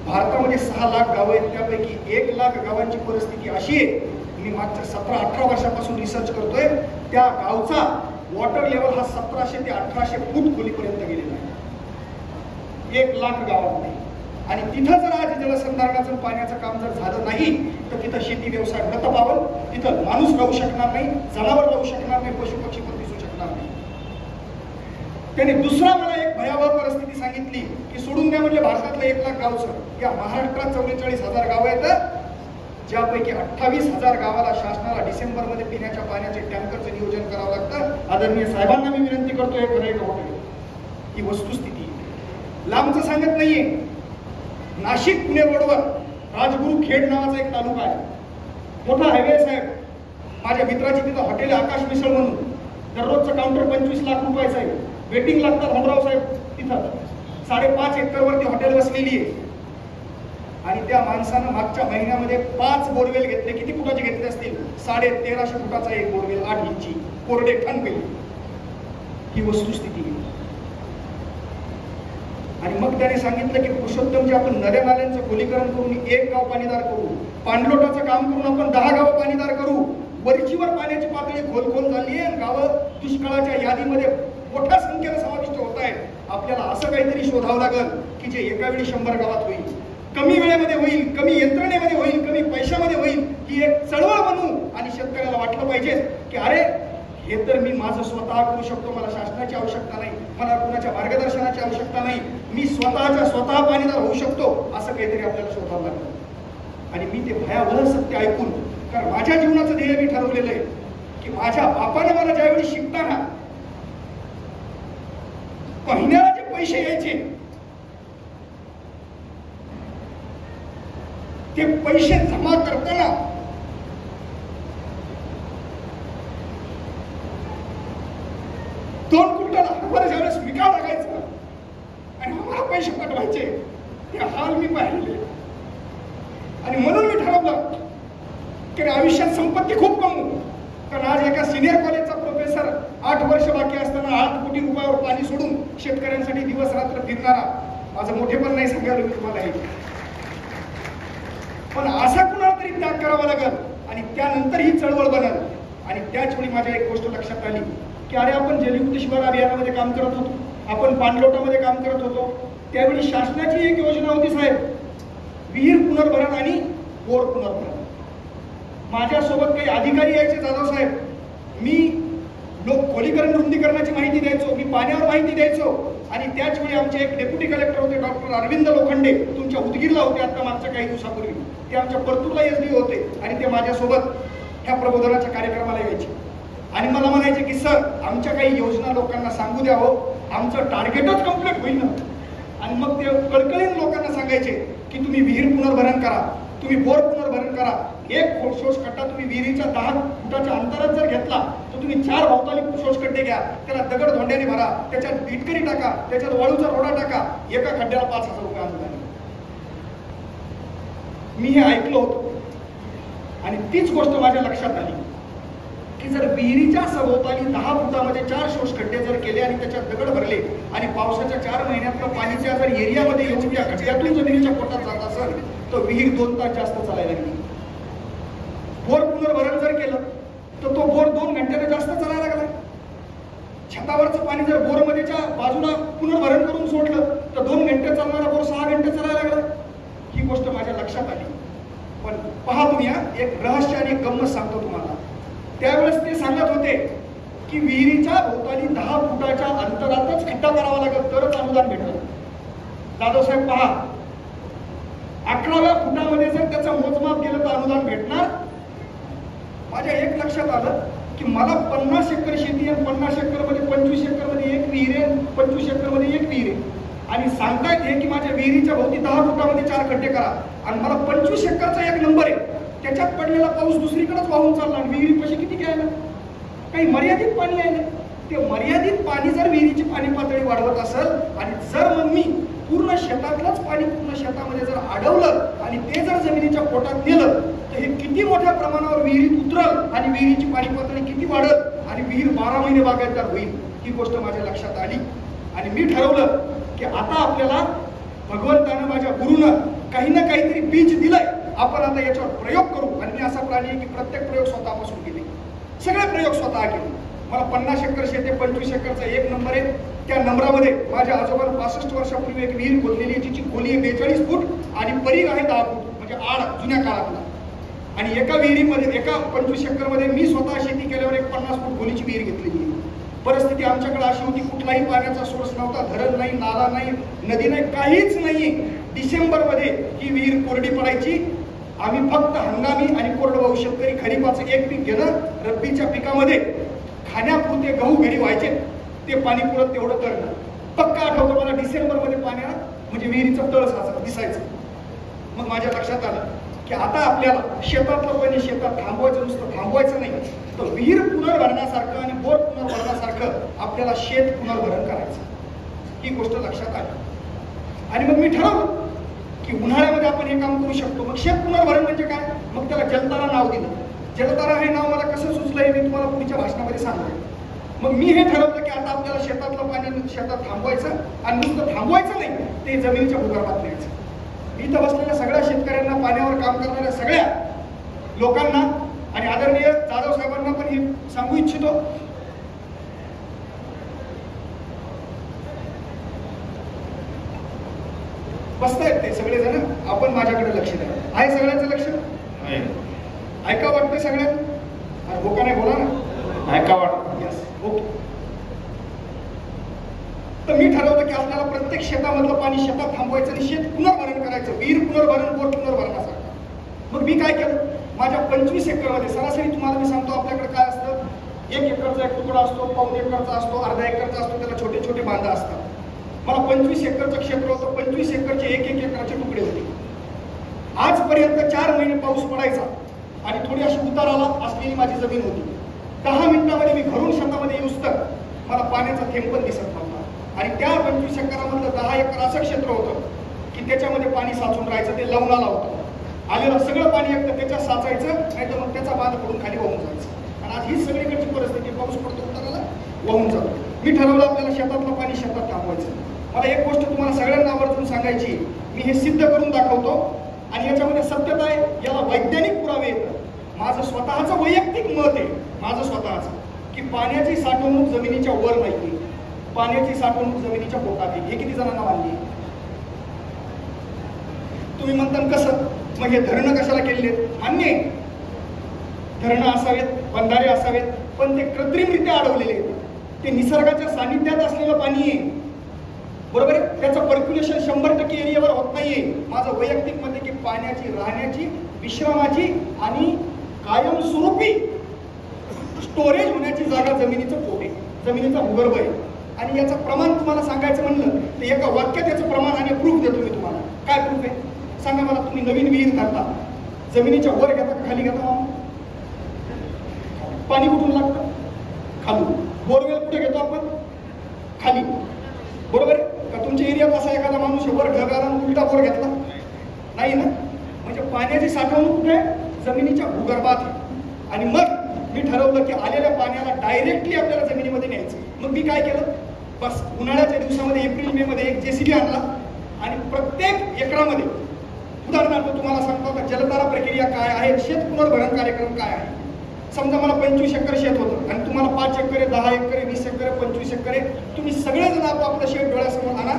भारतामध्ये 6 लाख गावं आहेत, त्यापैकी 1 लाख गावांची परिस्थिती अशी आहे, मी मागच्या 17-18 वर्षापासून रिसर्च करतोय, त्या गावचा वॉटर लेवल हा 1700 ते 1800 फूट खोलीपर्यंत गेलेला आहे 1 लाख गावांमध्ये. आणि तिथं जर आज जलसंधारणाचं पाण्याचं काम जर झालं नाही तर तिथं शेती व्यवसाय मृत पावल, तिथं माणूस राहू शकणार नाही, जनावर राहू शकणार नाही, पशु पक्षी पण दिसू शकणार नाही. त्याने दुसरा मला एक भयावह परिस्थिती सांगितली की सोडून द्या म्हणजे भारतातलं 1 लाख गावचं, या महाराष्ट्रात 44,000 गाव आहेत, ज्यापैकी 28,000 गावाला शासनाला डिसेंबरमध्ये पिण्याच्या पाण्याचे टँकरचं नियोजन करावं लागतं. आदरणीय साहेबांना मी विनंती करतो, हे खरं का खोटं? ही वस्तुस्थिती लांबचं सांगत नाहीये. नाशिक पुणे रोडवर राजगुरू खेड नावाचा एक तालुका आहे, मोठा हायवे साहेब. माझ्या मित्राची तिथं हॉटेल आकाश मिसळ म्हणून, दररोजचं काउंटर 25 लाख रुपयाचं आहे. वेटिंग लागतात हमराव साहेब तिथं. 5.5 एकरवरती हॉटेल बसलेली आहे. आणि त्या माणसानं मागच्या महिन्यामध्ये 5 बोरवेल घेतले. किती फुटाचे घेतले असतील? 1350 फुटाचा एक बोरवेल, 8 इंची कोरडे ठणके. ही वस्तुस्थिती आहे. आणि मग त्याने सांगितलं की पुरुषोत्तमजी, आपण नद्या नाल्यांचं खोलीकरण करून 1 गाव पाणीदार करू, पाणलोटाचं काम करून आपण 10 गावं पाणीदार करू. वरचीवर पाण्याची पातळी खोल झाली आहे. गावं दुष्काळाच्या यादीमध्ये मोठ्या संख्येने समाविष्ट होत आहेत. आपल्याला असं काहीतरी शोधावं लागेल की जे एका वेळी 100 गावात होईल, कमी वेळेमध्ये होईल, कमी यंत्रणेमध्ये होईल, कमी पैशामध्ये होईल. ही एक चळवळ बनवू आणि शेतकऱ्याला वाटलं पाहिजे की अरे, हे तर मी माझं स्वतः करू शकतो. मला शासनाची आवश्यकता नाही, मला कुणाच्या मार्गदर्शनाची आवश्यकता नाही. मी स्वतः पाणीदार होऊ शकतो. असं काहीतरी आपल्याला शोधावं लागतं. आणि मी ते भयावह सत्य ऐकून, कारण माझ्या जीवनाचं ध्येय मी ठरवलेलं आहे की माझ्या बापानं मला ज्यावेळी शिकताना महिन्याला जे पैसे यायचे, ते पैसे जमा करताना दोन क्विंटल हरभरा ज्यावेळेस विकावं लागायचं आणि आम्हाला पैसे पाठवायचे, ते हाल मी पाहिले. आणि म्हणून मी ठरवलं की आयुष्यात संपत्ती खूप कमवू. कारण आज एका सिनियर कॉलेजचा प्रोफेसर 8 वर्ष बाकी असताना 8 कोटी रुपयावर पाणी सोडून शेतकऱ्यांसाठी दिवस रात्र फिरणारा, माझं मोठेपण नाही सांगायला मी तुम्हाला हे, पण असा कुणाला तरी त्याग करावा लागेल आणि त्यानंतर ही चळवळ बनल. आणि त्याच वेळी माझ्या एक गोष्ट लक्षात आली की अरे, आपण जलयुक्त शिवार अभियानामध्ये काम करत होतो, आपण पाणलोटामध्ये काम करत होतो. त्यावेळी शासनाची एक योजना होती साहेब, विहीर पुनर्भरण आणि बोर पुनर्भरण. माझ्यासोबत काही अधिकारी यायचे, जाधव साहेब, मी लोक खोलीकरण रुंदीकरणाची माहिती द्यायचो, मी पाण्यावर माहिती द्यायचो. आणि त्याच वेळी आमचे एक डेप्युटी कलेक्टर होते, डॉक्टर अरविंद लोखंडे, तुमच्या उदगीरला होते आता मागच्या काही दिवसापूर्वी. ते आमच्या परतूरला SD होते आणि ते माझ्यासोबत ह्या प्रबोधनाच्या कार्यक्रमाला यायचे आणि मला म्हणायचे की सर, आमच्या काही योजना लोकांना सांगू द्या हो, आमचं टार्गेटच कम्प्लीट होईल ना. आणि मग ते कळकळीने लोकांना सांगायचे की तुम्ही विहीर पुनर्भरण करा, तुम्ही बोर पुनर्भरण करा. एक शोषखड्डा तुम्ही विहिरीच्या 10 फुटाच्या अंतरात जर घेतला तर तुम्ही 4 भोवताली शोषखड्डे घ्या, त्याला दगड धोंड्याने भरा, त्याच्यात इटकरी टाका, त्याच्यात वाळूचा रोडा टाका, एका खड्ड्याला 5,000 रुपये अनुदान. मी हे ऐकलं होतं आणि तीच गोष्ट माझ्या लक्षात आली की जर विहिरीच्या सभोवताली 10 फुटामध्ये 4 शोषखड्डे जर केले आणि त्याच्यात दगड भरले आणि पावसाच्या 4 महिन्यातलं पाणीच्या जर एरियामध्ये येऊन त्या खड्ड्यातून जमिनीच्या पोटात जात असेल तर विहीर 2 तास जास्त चालायला लागली. बोर पुनर्भरण जर केलं तर तो बोर 2 घंट्याने जास्त चालायला लागला. छतावरचं पाणी जर बोरमध्येच्या बाजूला पुनर्भरण करून सोडलं तर 2 घंटे चालणारा बोर 6 घंटे चालायला लागला. ही गोष्ट माझ्या लक्षात आली. पण पहा तुम्ही, एक रहस्य आणि एक गंमत सांगतो तुम्हाला. त्यावेळेस ते सांगत होते की विहिरीच्या भोवताली 10 फुटाच्या अंतरातच खड्डा करावा लागेल तरच अनुदान भेटलं. दादासाहेब पहा, 11व्या फुटामध्ये जर त्याचं मोजमाप केलं तर अनुदान भेटणार. माझ्या एक लक्षात आलं की मला 50 एकर शेती आहे, 50 एकरमध्ये 25 एकरमध्ये एक विहीर आहे, 25 एकरमध्ये एक विहीर आहे आणि सांगता येते की माझ्या विहिरीच्या भोवती 10 फुटामध्ये 4 खड्डे करा आणि मला 25 एकरचा एक नंबर आहे, त्याच्यात पडलेला पाऊस दुसरीकडेच वाहून चालला आणि विहिरी पैसे किती घ्यायला, काही मर्यादित पाणी आहे. ते मर्यादित पाणी जर विहिरीची पाणी पातळी वाढवत असेल आणि जर मग मी पूर्ण शेतातलंच पाणी पूर्ण शेतामध्ये जर अडवलं आणि ते जर जमिनीच्या पोटात नेलं तर हे किती मोठ्या प्रमाणावर विहिरीत उतरल आणि विहिरीची पाणी पातळी किती वाढत आणि विहीर 12 महिने बागायतदार होईल. ही गोष्ट माझ्या लक्षात आली आणि मी ठरवलं की आता आपल्याला भगवंतानं, माझ्या गुरुनं काही ना काहीतरी बीज दिलंय, आपण आता याच्यावर प्रयोग करू. आणि मी असा प्राणी आहे की प्रत्येक प्रयोग स्वतःपासून केले, सगळे प्रयोग स्वतः केले. मला 50 एकर शेती, 25 एकरचा एक नंबर आहे. त्या नंबरामध्ये माझ्या आजोबांना 65 वर्षापूर्वी एक विहीर खोदलेली आहे, जिची खोली आहे 42 फूट आणि परीघ आहे 10 फूट, म्हणजे आड जुन्या काळातला. आणि एका विहिरीमध्ये, एका 25 एकरमध्ये मी स्वतः शेती केल्यावर एक 50 फूट खोलीची विहीर घेतलेली आहे. परिस्थिती आमच्याकडे अशी होती, कुठलाही पाण्याचा सोर्स नव्हता, धरण नाही, नाला नाही, नदी नाही, काहीच नाही. डिसेंबरमध्ये ही विहीर कोरडी पडायची. आम्ही फक्त हंगामी आणि कोरडवाहू शेतकरी खरीपाचं एक पीक घेणं, रब्बीच्या पिकामध्ये खाण्यापुरते गहू घरी व्हायचे, ते पाणी पुरत तेवढं करणं. पक्का आठवतं मला डिसेंबरमध्ये पाण्याला म्हणजे विहिरीचं तळ दिसायचं. मग माझ्या लक्षात आलं की आता आपल्याला शेतातलं पाणी शेतात थांबवायचं, नुसतं थांबवायचं नाही, तर विहीर पुनर्भरण्यासारखं आणि बोर पुनर्भरण्यासारखं आपल्याला शेत पुनर्भरण करायचं. ही गोष्ट लक्षात आली. आणि मग मी ठरवलं की उन्हाळ्यामध्ये आपण हे काम करू शकतो. मग शेत पुनर्भरण म्हणजे काय? मग त्याला जलतारा नाव दिलं. जलतारा हे नाव मला कसं सुचलं हे मी तुम्हाला पुढच्या भाषणामध्ये सांगतो. मग मी हे ठरवलं की आता आपल्याला शेतातलं पाणी शेतात थांबवायचं आणि नुसतं थांबवायचं नाही, ते जमिनीच्या भूगर्भात न्यायचं. इथं बसलेल्या सगळ्या शेतकऱ्यांना, पाण्यावर काम करणाऱ्या सगळ्या लोकांना आणि आदरणीय जाधव साहेबांना पण हे सांगू इच्छितो, बसतायत ते सगळेजण, आपण माझ्याकडे लक्ष द्या. आहे सगळ्यांचं लक्ष? ऐका वाटतं सगळ्यांना? हो का नाही? बोला ना. ऐका वाटतं? Yes, okay. तर मी ठरवलं की आपल्याला प्रत्येक शेतामधलं पाणी शेतात थांबवायचं आणि शेत पुनर्भरण करायचं, विहीर पुनर्भरण, बोर पुनर्भरणासारखं. मग मी काय केलं, माझ्या 25 एकरमध्ये सरासरी तुम्हाला मी सांगतो आपल्याकडे काय असतं, 1 एकरचा एक तुकडा असतो, 1.5 एकरचा असतो, अर्धा एकरचा असतो, त्याला छोटे छोटे बांधा असतात. मला 25 एकरचं क्षेत्र होतं, 25 एकरचे 1-1 एकराचे तुकडे होते. आजपर्यंत 4 महिने पाऊस पडायचा आणि थोडी अशी उताराला असलेली माझी जमीन होती. 10 मिनिटामध्ये मी घरून शेतामध्ये येऊस तर मला पाण्याचा थेंब पण दिसत नव्हता. आणि त्या 25 एकरामधलं 10 एकर असं क्षेत्र होतं की त्याच्यामध्ये पाणी साचून राहायचं, ते लवणाला होतं. आलेलं सगळं पाणी एकतर त्याच्यात साचायचं, नाही तर मग त्याचा बांध पडून खाली वाहून जायचं. आणि आज ही सगळीकडची परिस्थिती, पाऊस पडतो उताराला वाहून जातो. मी ठरवलं आपल्याला शेतातलं पाणी शेतात थांबवायचं. मला एक गोष्ट तुम्हाला सगळ्यांना आवर्जून सांगायची, मी हे सिद्ध करून दाखवतो आणि याच्यामध्ये सत्यता आहे, याला वैज्ञानिक पुरावे येतात. माझं स्वतःचं वैयक्तिक मत आहे, माझं स्वतःचं, की पाण्याची साठवणूक जमिनीच्या वर नाही, पाण्याची साठवणूक जमिनीच्या पोटात आहे. हे किती जणांना मान्य? तुम्ही म्हणता कसं? मग हे धरणं कशाला केलेले? मान्य आहे, धरणं असावेत, बंधारे असावेत, पण ते कृत्रिमरित्या अडवलेले आहेत. ते निसर्गाच्या सानिध्यात असलेलं पाणी आहे, बरोबर आहे. त्याचं पर्क्युलेशन 100% एरियावर होत नाहीये. माझं वैयक्तिक मत आहे की पाण्याची, राहण्याची, विश्रामाची आणि कायमस्वरूपी स्टोरेज होण्याची जागा जमिनीचं पोट आहे, जमिनीचा भूगर्भ आहे. आणि याचं प्रमाण तुम्हाला सांगायचं म्हणलं तर एका वाक्यात याचं प्रमाण आणि प्रूफ देतो मी तुम्हाला. काय प्रूफ आहे सांगा मला? तुम्ही नवीन विहीर करता, जमिनीच्या वर घेता का खाली घेता? पाणी कुठून लागतं? खालून. बोरवेल कुठे घेतो आपण? खाली, बरोबर आहे का? तुमच्या एरियात असा एखादा माणूस वर ढगाला उलटा बोर घेतला नाही ना? म्हणजे पाण्याची साठवणूक कुठे? जमिनीच्या भूगर्भात आहे. आणि मग मी ठरवलं की आलेल्या पाण्याला डायरेक्टली आपल्याला जमिनीमध्ये न्यायचं. मग मी काय केलं, बस उन्हाळ्याच्या दिवसामध्ये एप्रिल मे मध्ये एक JCB आणला आणि प्रत्येक एकरामध्ये, उदाहरणार्थ तुम्हाला सांगतो का जलतारा प्रक्रिया काय आहे, शेत पुनर्भरण कार्यक्रम काय आहे. समजा मला 25 एकर शेत होतं आणि तुम्हाला 5 एकर आहे, 10 एकर आहे, 20 एकर आहे, 25 एकर आहे. तुम्ही सगळेजण आपापलं शेत डोळ्यासमोर आणा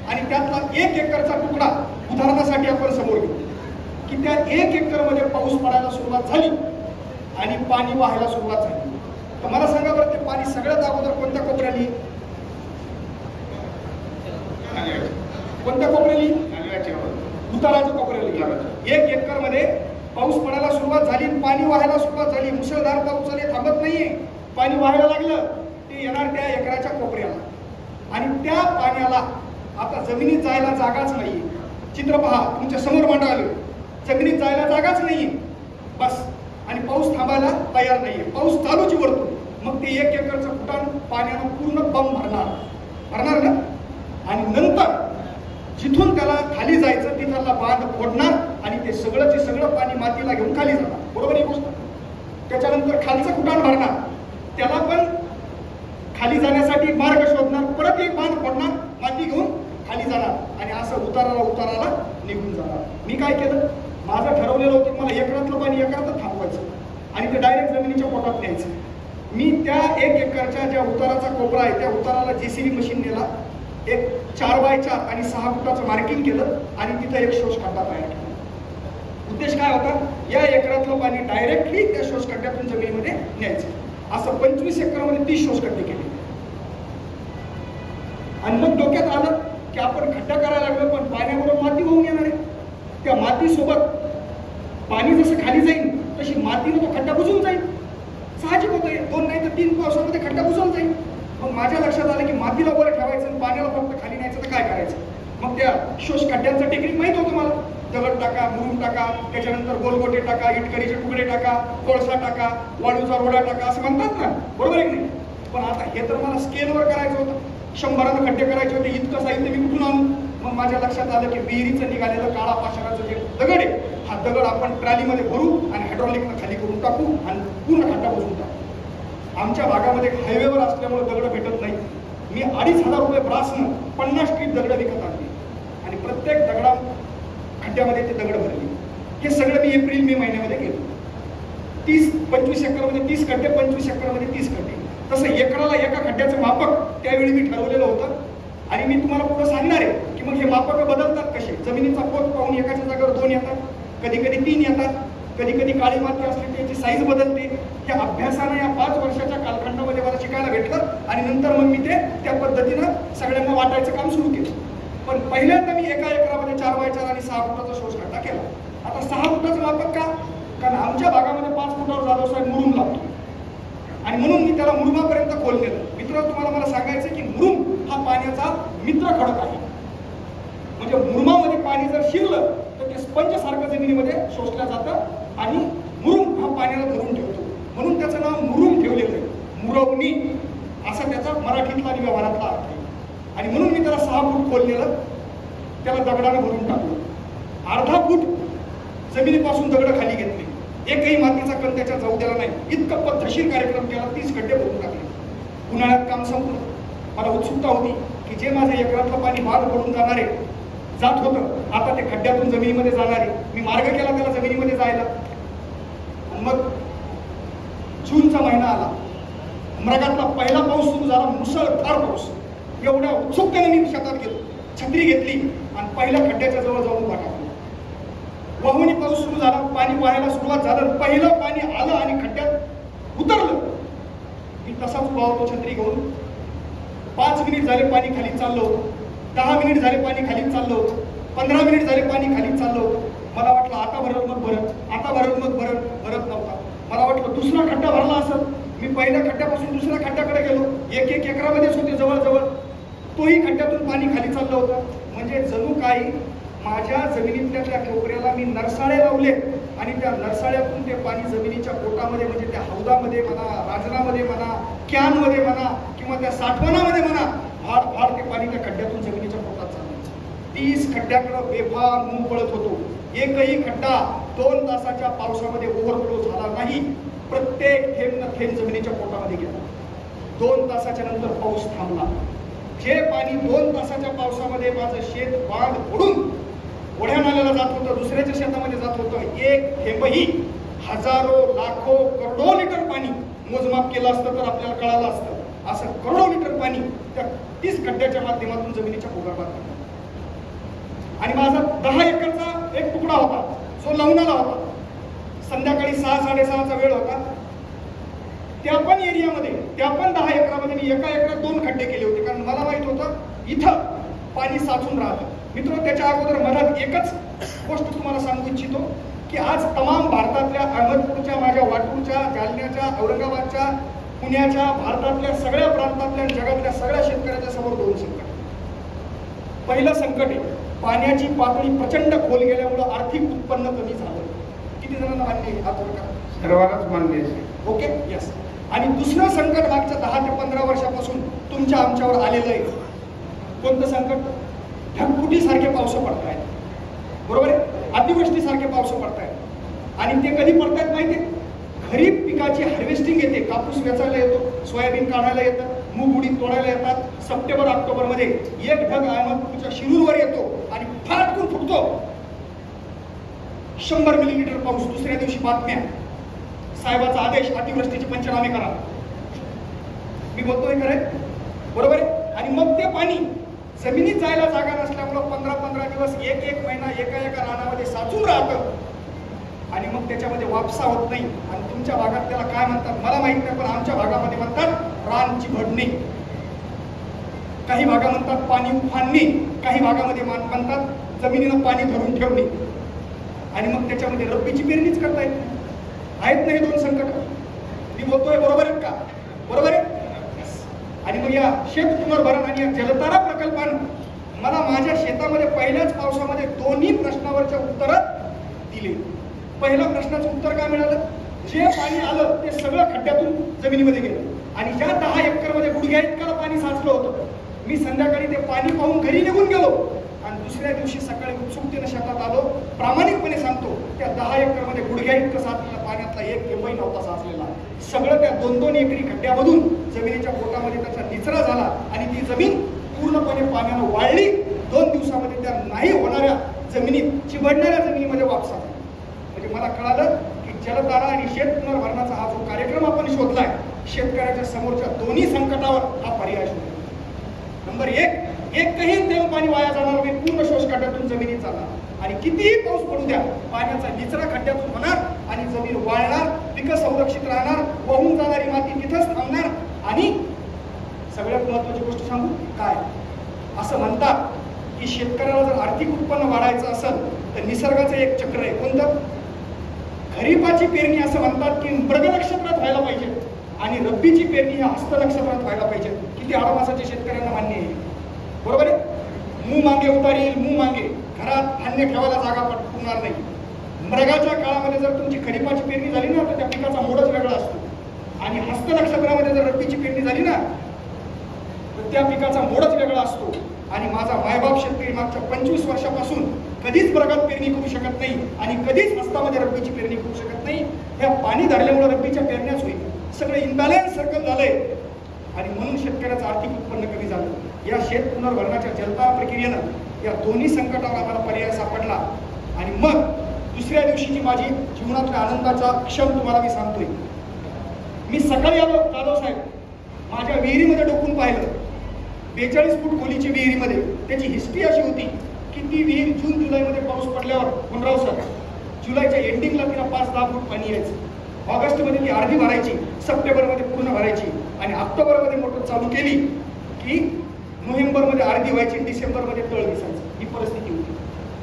आणि त्यातला 1 एकरचा तुकडा उदाहरणासाठी आपण समोर घेऊ की त्या 1 एकरमध्ये पाऊस पडायला सुरुवात झाली आणि पाणी वाहायला सुरुवात झाली. तर मला सांगा बरं, ते पाणी सगळ्यात अगोदर कोणत्या कोपऱ्याली? कोणत्या कोपऱ्याली? उताराच्या कोपऱ्याली. 1 एकर मध्ये पाऊस पडायला सुरुवात झाली, पाणी वाहायला सुरुवात झाली, मुसळधार पाऊस झाले, थांबत नाहीये, पाणी वाहायला लागलं, ते येणार त्या एकराच्या कोपऱ्याला. आणि त्या पाण्याला आता जमिनीत जायला जागाच नाहीये. चित्र पहा, तुमच्या समोर मांडवले, जमिनीत जायला जागाच नाहीये बस. आणि पाऊस थांबायला तयार नाहीये, पाऊस चालूच वरतो. मग ते 1 एकरचं फुटाण पाण्यानं पूर्ण बंब भरणार ना. आणि नंतर जिथून त्याला खाली जायचं तिथला बांध फोडणार आणि ते सगळंचे सगळं पाणी मातीला घेऊन खाली जाणार, बरोबर ही गोष्ट. त्याच्यानंतर खालचं कुटाण भरणार, त्याला पण खाली जाण्यासाठी मार्ग शोधणार, परत एक बांध फोडणार, माती घेऊन खाली जाणार आणि असं उताराला निघून जाणार. मी काय केलं, माझं ठरवलेलं होतं मला एकरातलं पाणी एकरातच थांबवायचं आणि ते डायरेक्ट जमिनीच्या पोटात न्यायचं. मी त्या 1 एकरच्या ज्या उताराचा कोपरा आहे त्या उताराला JCB मशीन नेला, एक 4x4 आणि 6 फुटाचं मार्किंग केलं आणि तिथं एक शोषखड्डा तयार केला. उद्देश काय होता, या एकरातलं पाणी डायरेक्टली त्या शोषखड्ड्यातून जमिनीमध्ये न्यायचं. असं 25 एकरमध्ये 30 शोषखड्डे केले. आणि मग डोक्यात आलं की आपण खड्डा करायला लागलो पण पाण्याबरोबर माती वाहून येणार आहे. त्या मातीसोबत पाणी जसं खाली जाईल तशी मातीनं तो खड्डा बुजून जाईल. साहजिक होतंय, 2 नाही तर 3 पावसामध्ये खड्डा बुजवून जाईल. मग माझ्या लक्षात आलं की मातीला वर ठेवायचं आणि पाण्याला फक्त खाली न्यायचं तर काय करायचं. मग त्या शोष खड्ड्यांचं टेक्निक माहित होतं मला. दगड टाका, मुरुम टाका, त्याच्यानंतर गोलगोटे टाका, इटकरीचे तुकडे टाका, कोळसा टाका, वाळूचा रोडा टाका असं म्हणतात ना, बरोबर आहे की नाही. पण आता हे तर मला स्केलवर करायचं होतं. 100 खड्डे करायचे होते. इतकं साहित्य मी कुठून आणू. मग माझ्या लक्षात आलं की विहिरीचं निघालेलं काळा पाषाणाचं जे दगड आहे, हा दगड आपण ट्रॉलीमध्ये भरू आणि हायड्रॉलिकनं खाली करून टाकू आणि पूर्ण खड्डा बुजवून टाकू. आमच्या भागामध्ये हायवेवर असल्यामुळे दगड भेटत नाही. मी 2,500 रुपये ब्रासनं 50 ट्रीप दगड विकत आणली आणि प्रत्येक दगडा खड्ड्यामध्ये ते दगड भरले. हे सगळं मी एप्रिल मे महिन्यामध्ये केलं. 25 एकरमध्ये 30 खड्डे, 25 एकरमध्ये 30 खड्डे. तसं एकराला एका खड्ड्याचं मापक त्यावेळी मी ठरवलेलं होतं. आणि मी तुम्हाला पुढे सांगणार आहे की मग हे मापक बदलतात कसे. जमिनीचा पोत पाहून एकाच्या जागेवर 2 येतात, कधी कधी 3 येतात, कधी कधी काळी माती असली त्याची साईज बदलते. या अभ्यासानं या 5 वर्षाच्या कालखंडामध्ये मला शिकायला भेटलं आणि नंतर मग मी ते त्या पद्धतीनं सगळ्यांना वाटायचं काम सुरू केलं. पण पहिल्यांदा मी एका एकरामध्ये 4x4 आणि 6 फुटाचा शोष खड्डा केला. आता 6 फुटाचं मापक का? कारण आमच्या भागामध्ये 5 फुटावर जाधव साहेब मुरुम लागतो आणि म्हणून मी त्याला मुरुमापर्यंत खोल केलं. मित्र, तुम्हाला मला सांगायचं की मुरुम हा पाण्याचा मित्र खडक आहे. म्हणजे मुरुमामध्ये पाणी जर शिरलं तर ते स्पंज सारखं जमिनीमध्ये शोषलं जातं आणि मुरुम हा पाण्याला धरून ठेवतो. म्हणून त्याचं नाव मुरुम ठेवलेलं आहे. मुरवणी असा त्याचा मराठीतला आणि व्यवहारातला अर्थ आहे. आणि म्हणून मी त्याला 6 फूट खोललेलं, त्याला दगडानं भरून टाकलं. अर्धा फूट जमिनीपासून दगड खाली घेतली, एकही मातीचा कण त्याच्या जाऊ द्यायला नाही. इतकं पद्धतशीर कार्यक्रम केला. 30 खड्डे भरून टाकले. उन्हाळ्यात काम संपलं. मला उत्सुकता होती की जे माझं एकरातलं पाणी बाग पडून जाणार आहे, जात होतं, आता ते खड्ड्यातून जमिनीमध्ये जाणार आहे. मी मार्ग केला त्याला जमिनीमध्ये जायला. मग जूनचा महिना आला. मृगातला पहिला पाऊस सुरू झाला, मुसळधार पाऊस. एवढ्या उत्सुकतेने मी शेतात गेलो, छत्री घेतली आणि पहिल्या खड्ड्याच्या जवळ जाऊन उभा टाकला. वाहुणी पाऊस सुरू झाला, पाणी वाहायला सुरुवात झालं. पहिलं पाणी आलं आणि खड्ड्यात उतरलं. मी तसाच उभा होतो छत्री घेऊन. 5 मिनिट झाले पाणी खाली चाललं होतं, 10 मिनिट झाले पाणी खाली चाललं होतं, 15 मिनिट झाले पाणी खाली चाललं होतं. मला वाटलं आता भरत मग भरत, आता भरत मग भरत नव्हता. मला वाटलं दुसरा खड्डा भरला असं. मी पहिल्या खड्ड्यापासून दुसऱ्या खड्ड्याकडे गेलो. 1 एकरामध्येच होते जवळजवळ. तोही खड्ड्यातून पाणी खाली चाललं होतं. म्हणजे जणू काही माझ्या जमिनीतल्या त्या कोपऱ्याला मी नरसाळे लावले आणि त्या नरसाळ्यातून ते पाणी जमिनीच्या पोटामध्ये, म्हणजे त्या हौदामध्ये म्हणा, राजनामध्ये म्हणा, कॅनमध्ये म्हणा किंवा त्या साठवणामध्ये म्हणा, फाड ते पाणी त्या खड्ड्यातून जमिनीच्या पोटात चालवायचं. 30 खड्ड्याकडे बेफार मूग पळत होतो. एकही खड्डा 2 तासाच्या पावसामध्ये ओव्हरफ्लो झाला नाही. प्रत्येक थेंब न थेंब जमिनीच्या पोटामध्ये गेला. 2 तासाच्या नंतर पाऊस थांबला. जे पाणी 2 तासाच्या पावसामध्ये माझं शेत बांध फोडून ओढ्या नाल्याला जात होतं, दुसऱ्याच्या शेतामध्ये जात होतं, एक थेंबही हजारो लाखो करोडो लिटर पाणी मोजमाप केलं असतं तर आपल्याला कळालं असतं. असं करोडो लिटर पाणी त्या 30 खड्ड्याच्या माध्यमातून जमिनीच्या भूगर्भात. आणि माझा 10 एकरचा एक तुकडा होता जो लवणाला होता. संध्याकाळी 6-6:30चा वेळ होता. त्या पण एरियामध्ये, त्या पण 10 एकरामध्ये मी एका एकरात 2 खड्डे केले होते. कारण मला माहित होतं इथं पाणी साचून राहतं. मित्र, त्याच्या अगोदर मला एकच गोष्ट तुम्हाला सांगू इच्छितो की आज तमाम भारतातल्या, अहमदपूरच्या, माझ्या वाटूरच्या, जालन्याच्या, औरंगाबादच्या, पुण्याच्या, भारतातल्या सगळ्या प्रांतातल्या, जगातल्या सगळ्या शेतकऱ्याच्या समोर 2 संकट. पहिलं संकट आहे पाण्याची पातळी प्रचंड खोल गेल्यामुळं आर्थिक उत्पन्न कमी झालं. किती जणांना मान्य आहे? हात वर करा. सर्वांनाच मान्य आहे. Okay, yes. आणि दुसरं संकट मागच्या 10 ते 15 वर्षापासून तुमच्या आमच्यावर आलेलं आहे. कोणतं संकट? ढगफुटीसारखे पाऊस पडतायत, बरोबर आहे? अतिवृष्टीसारखे पाऊस पडतायत. आणि ते कधी पडतायत माहिती आहे? खरीप पिकाची हार्वेस्टिंग येते. कापूस वेचायला येतो, सोयाबीन काढायला येतं, मूग उडीद तोडायला येतात. सप्टेंबर-ऑक्टोबरमध्ये एक ढग अहमदपूरच्या शिरूरवर येतो आणि फाटकून फुटतो. 100 मिलीमीटर पाऊस. दुसऱ्या दिवशी बातम्या, साहेबाचा आदेश, अतिवृष्टीचे पंचनामे करा. मी बोलतोय खरं, बरोबर आहे? आणि मग ते पाणी जमिनीत जायला जागा नसल्यामुळं 15-15 दिवस, एक महिना एका रानामध्ये साचून राहतं आणि मग त्याच्यामध्ये वापसा होत नाही. आणि तुमच्या भागात त्याला काय म्हणतात मला माहित नाही, पण आमच्या भागामध्ये म्हणतात रानची भडणी. काही भागा म्हणतात पाणी उफाणणी, काही भागामध्ये म्हणतात जमिनीनं पाणी धरून ठेवणे. आणि मग त्याच्यामध्ये रब्बीची पेरणीच करता येत नाही. आहेत ना हे दोन संकट? मी बोलतोय बरोबर आहेत का? बरोबर आहे. आणि मग या शेत पुनर्भरण आणि या जलतारा प्रकल्पानं मला माझ्या शेतामध्ये पहिल्याच पावसामध्ये दोन्ही प्रश्नावरच्या उत्तर दिले. पहिल्या प्रश्नाचं उत्तर काय मिळालं? जे पाणी आलं ते सगळं खड्ड्यातून जमिनीमध्ये गेलं आणि ज्या 10 एकरमध्ये गुडघ्या इतकं पाणी साचलं होतं, मी संध्याकाळी ते पाणी पाहून घरी निघून गेलो आणि दुसऱ्या दिवशी सकाळी उत्सुकतेने शेतात आलो. प्रामाणिकपणे सांगतो, त्या 10 एकरमध्ये गुडघ्या इतकं साचलेलं पाण्यातला एक थेंबही नव्हता साचलेला. सगळं त्या 2-2 एकरी खड्ड्यामधून जमिनीच्या पोटामध्ये त्याचा निचरा झाला आणि ती जमीन पूर्णपणे पाण्यानं वाळली. 2 दिवसामध्ये त्या नाही होणाऱ्या जमिनीत, चिबडणाऱ्या जमिनीमध्ये वापस आली. म्हणजे मला कळालं की जलतारा आणि शेत पुनर्भरणाचा हा जो कार्यक्रम आपण शोधलाय, शेतकऱ्याच्या समोरच्या दोन्ही संकटावर हा पर्याय शोधला. नंबर 1, एकही थेंब पाणी वाया जाणार नाही, पूर्ण शोष खड्ड्यातून जमिनीत जाणार आणि कितीही पाऊस पडू द्या, पाण्याचा निचरा खड्ड्यातून होणार आणि जमीन वाळणार, पिकं संरक्षित राहणार, वाहून जाणारी माती तिथंच थांबणार. आणि सगळ्यात महत्वाची गोष्ट सांगू काय, असं म्हणतात की शेतकऱ्याला जर आर्थिक उत्पन्न वाढायचं असेल तर निसर्गाचं एक चक्र आहे. कोणतं? खरीपाची पेरणी असं म्हणतात की मृग नक्षत्रात व्हायला पाहिजे आणि रब्बीची पेरणी ही हस्त नक्षत्रात व्हायला पाहिजे. किती आडमासाच्या शेतकऱ्यांना मान्य आहे? बरोबर आहे. मुंग मागे उतारी येईल, मुंग मागे घरात धान्य ठेवायला जागा पुरणार नाही. मृगाच्या काळामध्ये जर तुमची खरीपाची पेरणी झाली ना तर त्या पिकाचा मोडच वेगळा असतो आणि हस्त नक्षत्रामध्ये जर रब्बीची पेरणी झाली ना तर त्या पिकाचा मोडच वेगळा असतो. आणि माझा मायबाप शेतकरी मागच्या 25 वर्षापासून कधीच मृगात पेरणी करू शकत नाही आणि कधीच हस्तामध्ये रब्बीची पेरणी करू शकत नाही. ह्या पाणी धरल्यामुळे रब्बीच्या पेरण्याच होईल. सगळं इम्बॅलन्स सर्कल झालंय आणि म्हणून शेतकऱ्याचं आर्थिक उत्पन्न कमी झालं. या शेत पुनर्भरणाच्या जलतारा प्रक्रियेनं या दोन्ही संकटावर आम्हाला पर्याय सापडला. आणि मग दुसऱ्या दिवशीची माझी जीवनातल्या आनंदाचा क्षण तुम्हाला मी सांगतोय. मी सकाळी आलो, जाधव साहेब माझ्या विहिरीमध्ये डोकून पाहिलं. 42 फूट खोलीची विहिरीमध्ये. त्याची हिस्ट्री अशी होती की ती विहीर जून जुलैमध्ये पाऊस पडल्यावर गुणराव सर जुलैच्या एंडिंगला तिला 5-10 फूट पाणी यायचं. ऑगस्टमध्ये ती अर्धी भरायची, सप्टेंबरमध्ये पूर्ण भरायची आणि ऑक्टोबरमध्ये मोटर चालू केली की नोव्हेंबरमध्ये अर्धी व्हायची, डिसेंबरमध्ये तळ दिसायचं. ही परिस्थिती होती.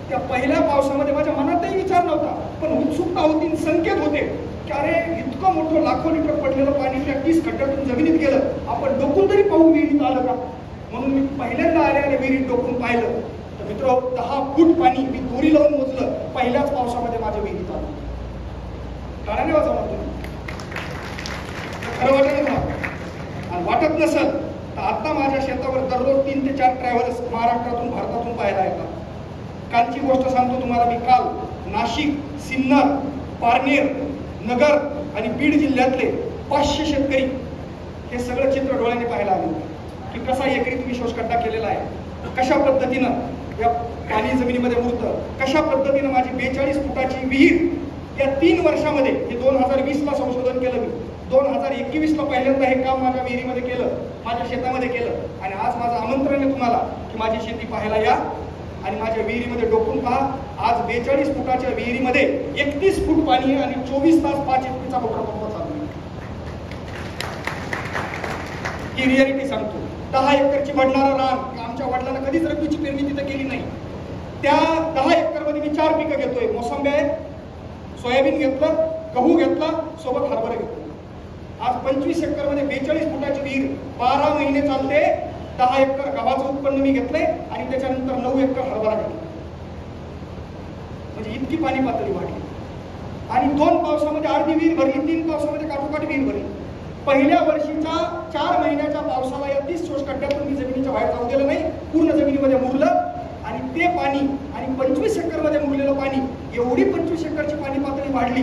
त्या पहिल्या पावसामध्ये माझ्या मनातही विचार नव्हता, पण उत्सुकता होती, संकेत होते की अरे इतकं मोठं लाखो लिटर पडलेलं पाणी त्या 30 खड्ड्यातून जमिनीत गेलं, आपण डोकून तरी पाहू विहिरीत आलं का. म्हणून मी पहिल्यांदा आल्याने विहिरीत डोकून पाहिलं तर मित्र 10 फूट पाणी मी दोरी लावून मोजलं. पहिल्याच पावसामध्ये माझ्या विहिरीत आलं. टाळ्याने वाजवणार तुम्ही, खरं वाटत ना. आणि वाटत नसेल तर आता माझ्या शेतावर दररोज 3 ते 4 ट्रॅव्हल्स महाराष्ट्रातून भारतातून पाहायला येतात. कालची गोष्ट सांगतो तुम्हाला. मी काल नाशिक, सिन्नर, पारनेर, नगर आणि बीड जिल्ह्यातले 500 शेतकरी हे सगळं चित्र डोळ्याने पाहायला आले की कसा एकरी तुम्ही शोषखड्डा केलेला आहे, कशा पद्धतीनं या पाणी जमिनीमध्ये मुरतं, कशा पद्धतीनं माझी 42 फुटाची विहीर या 3 वर्षामध्ये, हे 2020ला संशोधन केलं मी, 2021ला पहिल्यांदा हे काम माझ्या विहिरीमध्ये केलं, माझ्या शेतामध्ये केलं. आणि आज माझं आमंत्रण आहे तुम्हाला की माझी शेती पाहायला या आणि माझ्या विहिरीमध्ये डोकून पहा. आज 42 फुटाच्या विहिरीमध्ये 31 फूट पाणी आहे आणि 24 तास 5 एचपीचा मोटर पंप चालू आहे. ही रियालिटी सांगतो. 10 एकरची वडणारा रान, आमच्या वडिलांना कधीच रब्बीची पेरणी तिथे केली नाही. त्या 10 एकरमध्ये मी 4 पिकं घेतोय. मोसंबी आहे, सोयाबीन घेतलं, गहू घेतला, सोबत हरभरा घेतला. आज 25 एकरमध्ये 42 फुटाची विहीर 12 महिने चालते. 10 एकर गव्हाचं उत्पन्न मी घेतलंय आणि त्याच्यानंतर 9 एकर हरभरा घेतला. म्हणजे इतकी पाणी पातळी वाढली. आणि 2 पावसामध्ये अर्धी विहीर भरली, 3 पावसामध्ये काठोकाठ विहीर भरली. पहिल्या वर्षीच्या 4 महिन्याच्या पावसाला या 30 शोषखड्ड्यातून मी जमिनीच्या बाहेर जाऊ दिलं नाही, पूर्ण जमिनीमध्ये मुरलं. आणि ते पाणी आणि 25 एकरमध्ये मुरलेलं पाणी, एवढी 25 एकरची पाणी पातळी वाढली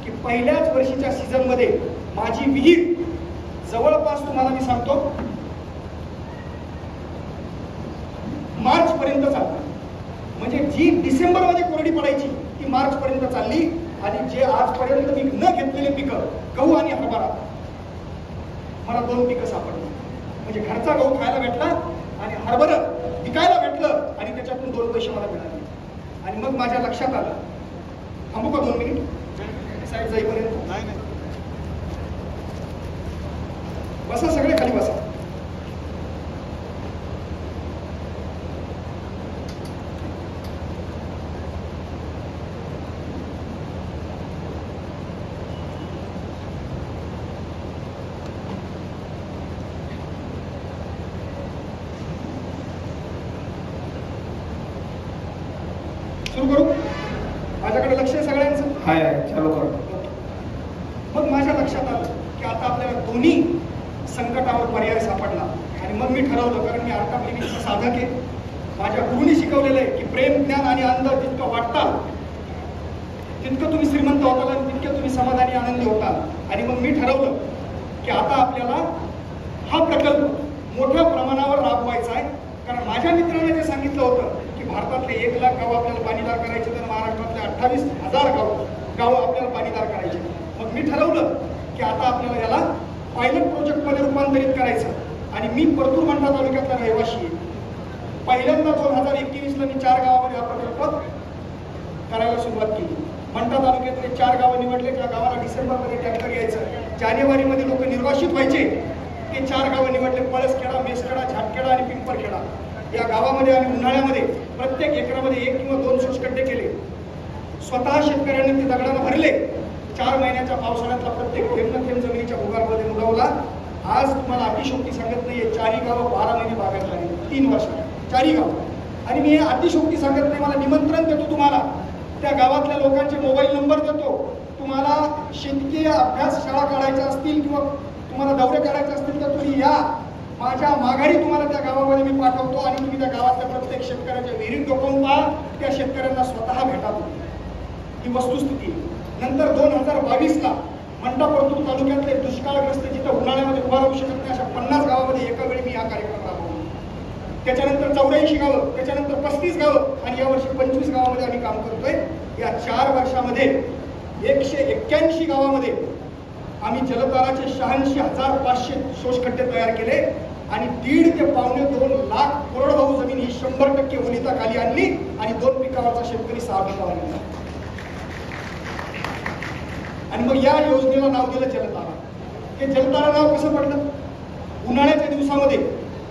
की पहिल्याच वर्षीच्या सीझनमध्ये माझी विहीर जवळपास तुम्हाला मी सांगतो मार्च पर्यंत चालली. म्हणजे जी डिसेंबरमध्ये कोरडी पडायची ती मार्च पर्यंत चालली. आणि जे आजपर्यंत मी न घेतलेले पिकं, गहू आणि हरभरा, मला 2 पिकं सापडली. म्हणजे घरचा गहू खायला भेटला आणि हरभरा विकायला भेटलं आणि त्याच्यातून 2 पैसे मला मिळाले. आणि मग माझ्या लक्षात आलं, थांबू का 2 मिनिट साहेब जाईपर्यंत? नाही, बसा सगळे खाली बसा. सुरू करू? माझ्याकडे लक्ष आहे सगळ्यांचं? हाय चालू कर. मग माझ्या लक्षात आलं की आता आपल्याला दोन्ही संकटावर पर्याय सापडला. आणि मग मी ठरवलं, कारण मी अर्थाप्लिकेशनचा साधक आहे, माझ्या गुरुनी शिकवलेलं आहे की प्रेम, ज्ञान आणि आनंद जितकं वाटताल तितकं तुम्ही श्रीमंत होताल आणि तितके तुम्ही समाधानी आनंदी होताल. आणि मग मी ठरवलं की आता आपल्याला हा प्रकल्प मोठ्या प्रमाणावर राबवायचा आहे. कारण माझ्या मित्राने जे सांगितलं होतं की भारतातले 1 लाख गावं आपल्याला पाणीदार करायचे, तर महाराष्ट्रातले 28,000 गावं आपल्याला पाणीदार करायचे. मग मी ठरवलं की आता आपल्याला याला पायलट प्रोजेक्टमध्ये रूपांतरित करायचं. आणि मी परतूर मंठा तालुक्यातला रहिवाशी आहे. पहिल्यांदा 2021ला मी 4 गावामध्ये हा प्रकल्प करायला सुरुवात केली. मंठा तालुक्यातले 4 गावं निवडले, ज्या गावाला डिसेंबरमध्ये ट्रॅक्टर यायचं, जानेवारीमध्ये लोक निर्वासित व्हायचे, ते 4 गावं निवडले. पळसखेडा, मेसखेडा, झाटखेडा आणि पिंपरखेडा. या गावामध्ये आम्ही उन्हाळ्यामध्ये प्रत्येक एकरामध्ये 1 किंवा 2 शोषखड्डे केले. स्वतः शेतकऱ्यांनी ते दगडानं भरले. 4 महिन्याच्या पावसाळ्यातला प्रत्येक थेंब थेंब जमिनीच्या भूगर्भामध्ये मुरवला. आज तुम्हाला अतिशोक्ती सांगत नाहीये, 4ही गावं 12 महिने बागायत लागली, 3 वर्षात 4ही गावं. आणि मी हे अतिशोक्ती सांगत नाही, मला निमंत्रण देतो तुम्हाला, त्या गावातल्या लोकांचे मोबाईल नंबर देतो. तुम्हाला शेतकी अभ्यास शाळा काढायच्या असतील किंवा तुम्हाला दौरे काढायचे असतील तर तुम्ही या, माझ्या माघारी तुम्हाला त्या गावामध्ये मी पाठवतो. आणि तुम्ही त्या गावातल्या प्रत्येक शेतकऱ्याच्या विहिरीत डोकावून पहा, त्या शेतकऱ्यांना स्वतः भेटा. ही वस्तुस्थिती. नंतर 2022ला मंठा परतूर तालुक्यातले दुष्काळग्रस्त, जिथं उन्हाळ्यामध्ये उभा राहू शकत नाही, अशा 50 गावामध्ये एका वेळी मी हा कार्यक्रम राबवला. त्याच्यानंतर 84 गावं, त्याच्यानंतर 35 गावं आणि यावर्षी 25 गावामध्ये आम्ही काम करतोय. या 4 वर्षामध्ये 181 गावामध्ये आम्ही जलताराचे 86,500 शोषखड्डे तयार केले. आणि 1.5 ते 2.25 लाख कोरडवाहू जमीन ही 100% ओलिताखाली आणली. आणि 2 पिकावरचा शेतकरी 6 पिकावर आणला. आणि मग या योजनेला नाव दिलं जलतारा. हे जलतारा नाव कसं पडलं? उन्हाळ्याच्या दिवसामध्ये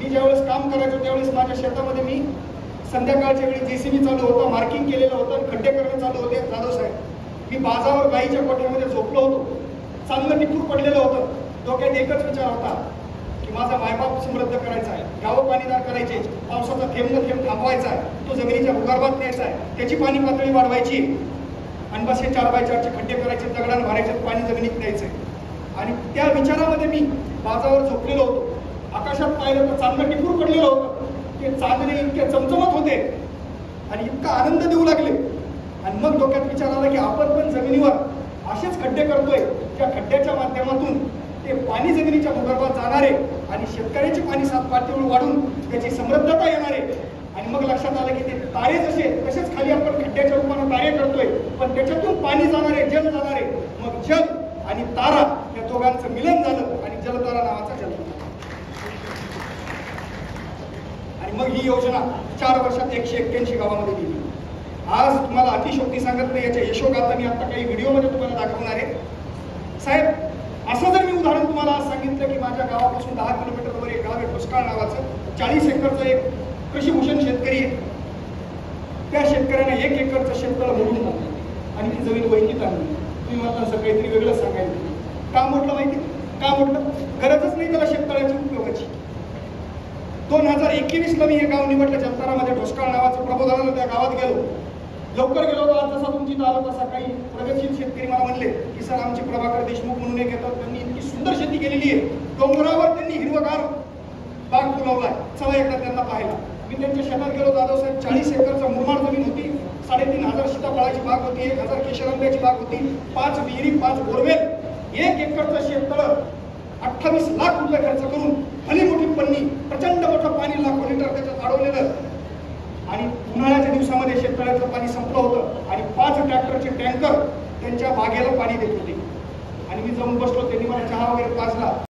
मी ज्यावेळेस काम करायचो त्यावेळेस माझ्या शेतामध्ये मी संध्याकाळच्या वेळी जेसीबी चालू होता, मार्किंग केलेलं होतं, खड्डे करणे चालू होते. जाधव साहेब, मी बाजावर गाईच्या कोठ्यामध्ये झोपलो होतो, चांगलं टिपूर पडलेलं होतं. डोक्यात एकच विचार होता की माझा मायबाप समृद्ध करायचा आहे, गावं पाणीदार करायचे, पावसाचा थेंब थेंब थांबवायचा आहे, तो जमिनीच्या भूगर्भात न्यायचा आहे, त्याची पाणी पातळी वाढवायची. आणि बस हे 4x4चे खड्डे करायचे, दगडानं भरायचे, पाणी जमिनीत न्यायचंय. आणि त्या विचारामध्ये मी बाजावर झोपलेलो होतो. आकाशात पाहिलं तर चांदणं टिपूर पडलेलं होतं. ते चांदणे इतके चमचमत होते आणि इतका आनंद देऊ लागले. आणि मग डोक्यात विचार आला की आपण पण जमिनीवर असेच खड्डे करतोय, त्या खड्ड्याच्या माध्यमातून ते पाणी जमिनीच्या भूगर्भात जाणारे आणि शेतकऱ्याची पाणी सात पातळीवर वाढून त्याची समृद्धता येणारे. आणि मग लक्षात आलं की ते तारे जसे तसेच खाली आपण खड्ड्याच्या रूपाने तारे करतोय, पण त्याच्यातून पाणी जाणारे, जल जाणारे. मग जल आणि तारा या दोघांचं मिलन झालं आणि जलतारा नावाचा जन्म. आणि मग ही योजना 4 वर्षात 181 गावामध्ये दिली. आज तुम्हाला अतिशोक्ती सांगत नाही, याच्या यशोगाथा मी आता काही व्हिडिओमध्ये तुम्हाला दाखवणार आहे. साहेब, असं जर मी उदाहरण तुम्हाला आज सांगितलं की माझ्या गावापासून 10 किलोमीटरवर एक गाव आहे पुष्काळ नावाचं, 40 एकरचं एक कृषीभूषण शेतकरी आहे. त्या शेतकऱ्याने 1 एकरचं शेततळ मोडून टाकलं आणि ती जमीन वैकीत आणली. तुम्ही म्हणता असं काहीतरी वेगळं सांगायचं. का म्हटलं माहिती? का म्हटलं? गरजच नाही त्याला शेततळ्याची उपयोगाची. 2021ला मी हे गाव निवडलं जलतारामध्ये, ढोसकाळ नावाचं. प्रबोधनाला त्या गावात गेलो, लवकर गेलो होतो. आज जसा तुमची आलो तसा काही प्रगतशील शेतकरी मला म्हणले की सर, आमची प्रभाकर देशमुख म्हणून एक येतात, त्यांनी इतकी सुंदर शेती केलेली आहे, डोंगरावर त्यांनी हिरवगार बाग फुलवलाय, चला एकदा त्यांना पाहायला. मी त्यांच्या शेतात गेलो. जाधव साहेब, 40 एकरचा मुरमाड जमीन होती, 3,500 सीताफळाची बाग होती, 1,000 केशर आंब्याची बाग होती, 5 विहिरी, 5 बोरवेल, 1 एकरचं शेततळ, 28 लाख रुपये खर्च करून भली मोठी पन्नी, प्रचंड मोठं पाणी, लाखो लिटर त्याच्यात अडवलेलं. आणि उन्हाळ्याच्या दिवसामध्ये शेततळ्याचं पाणी संपलं होतं आणि 5 ट्रॅक्टरचे टँकर त्यांच्या बागेला पाणी देत होते. आणि मी जाऊन बसलो, त्यांनी मला चहा वगैरे पाजला.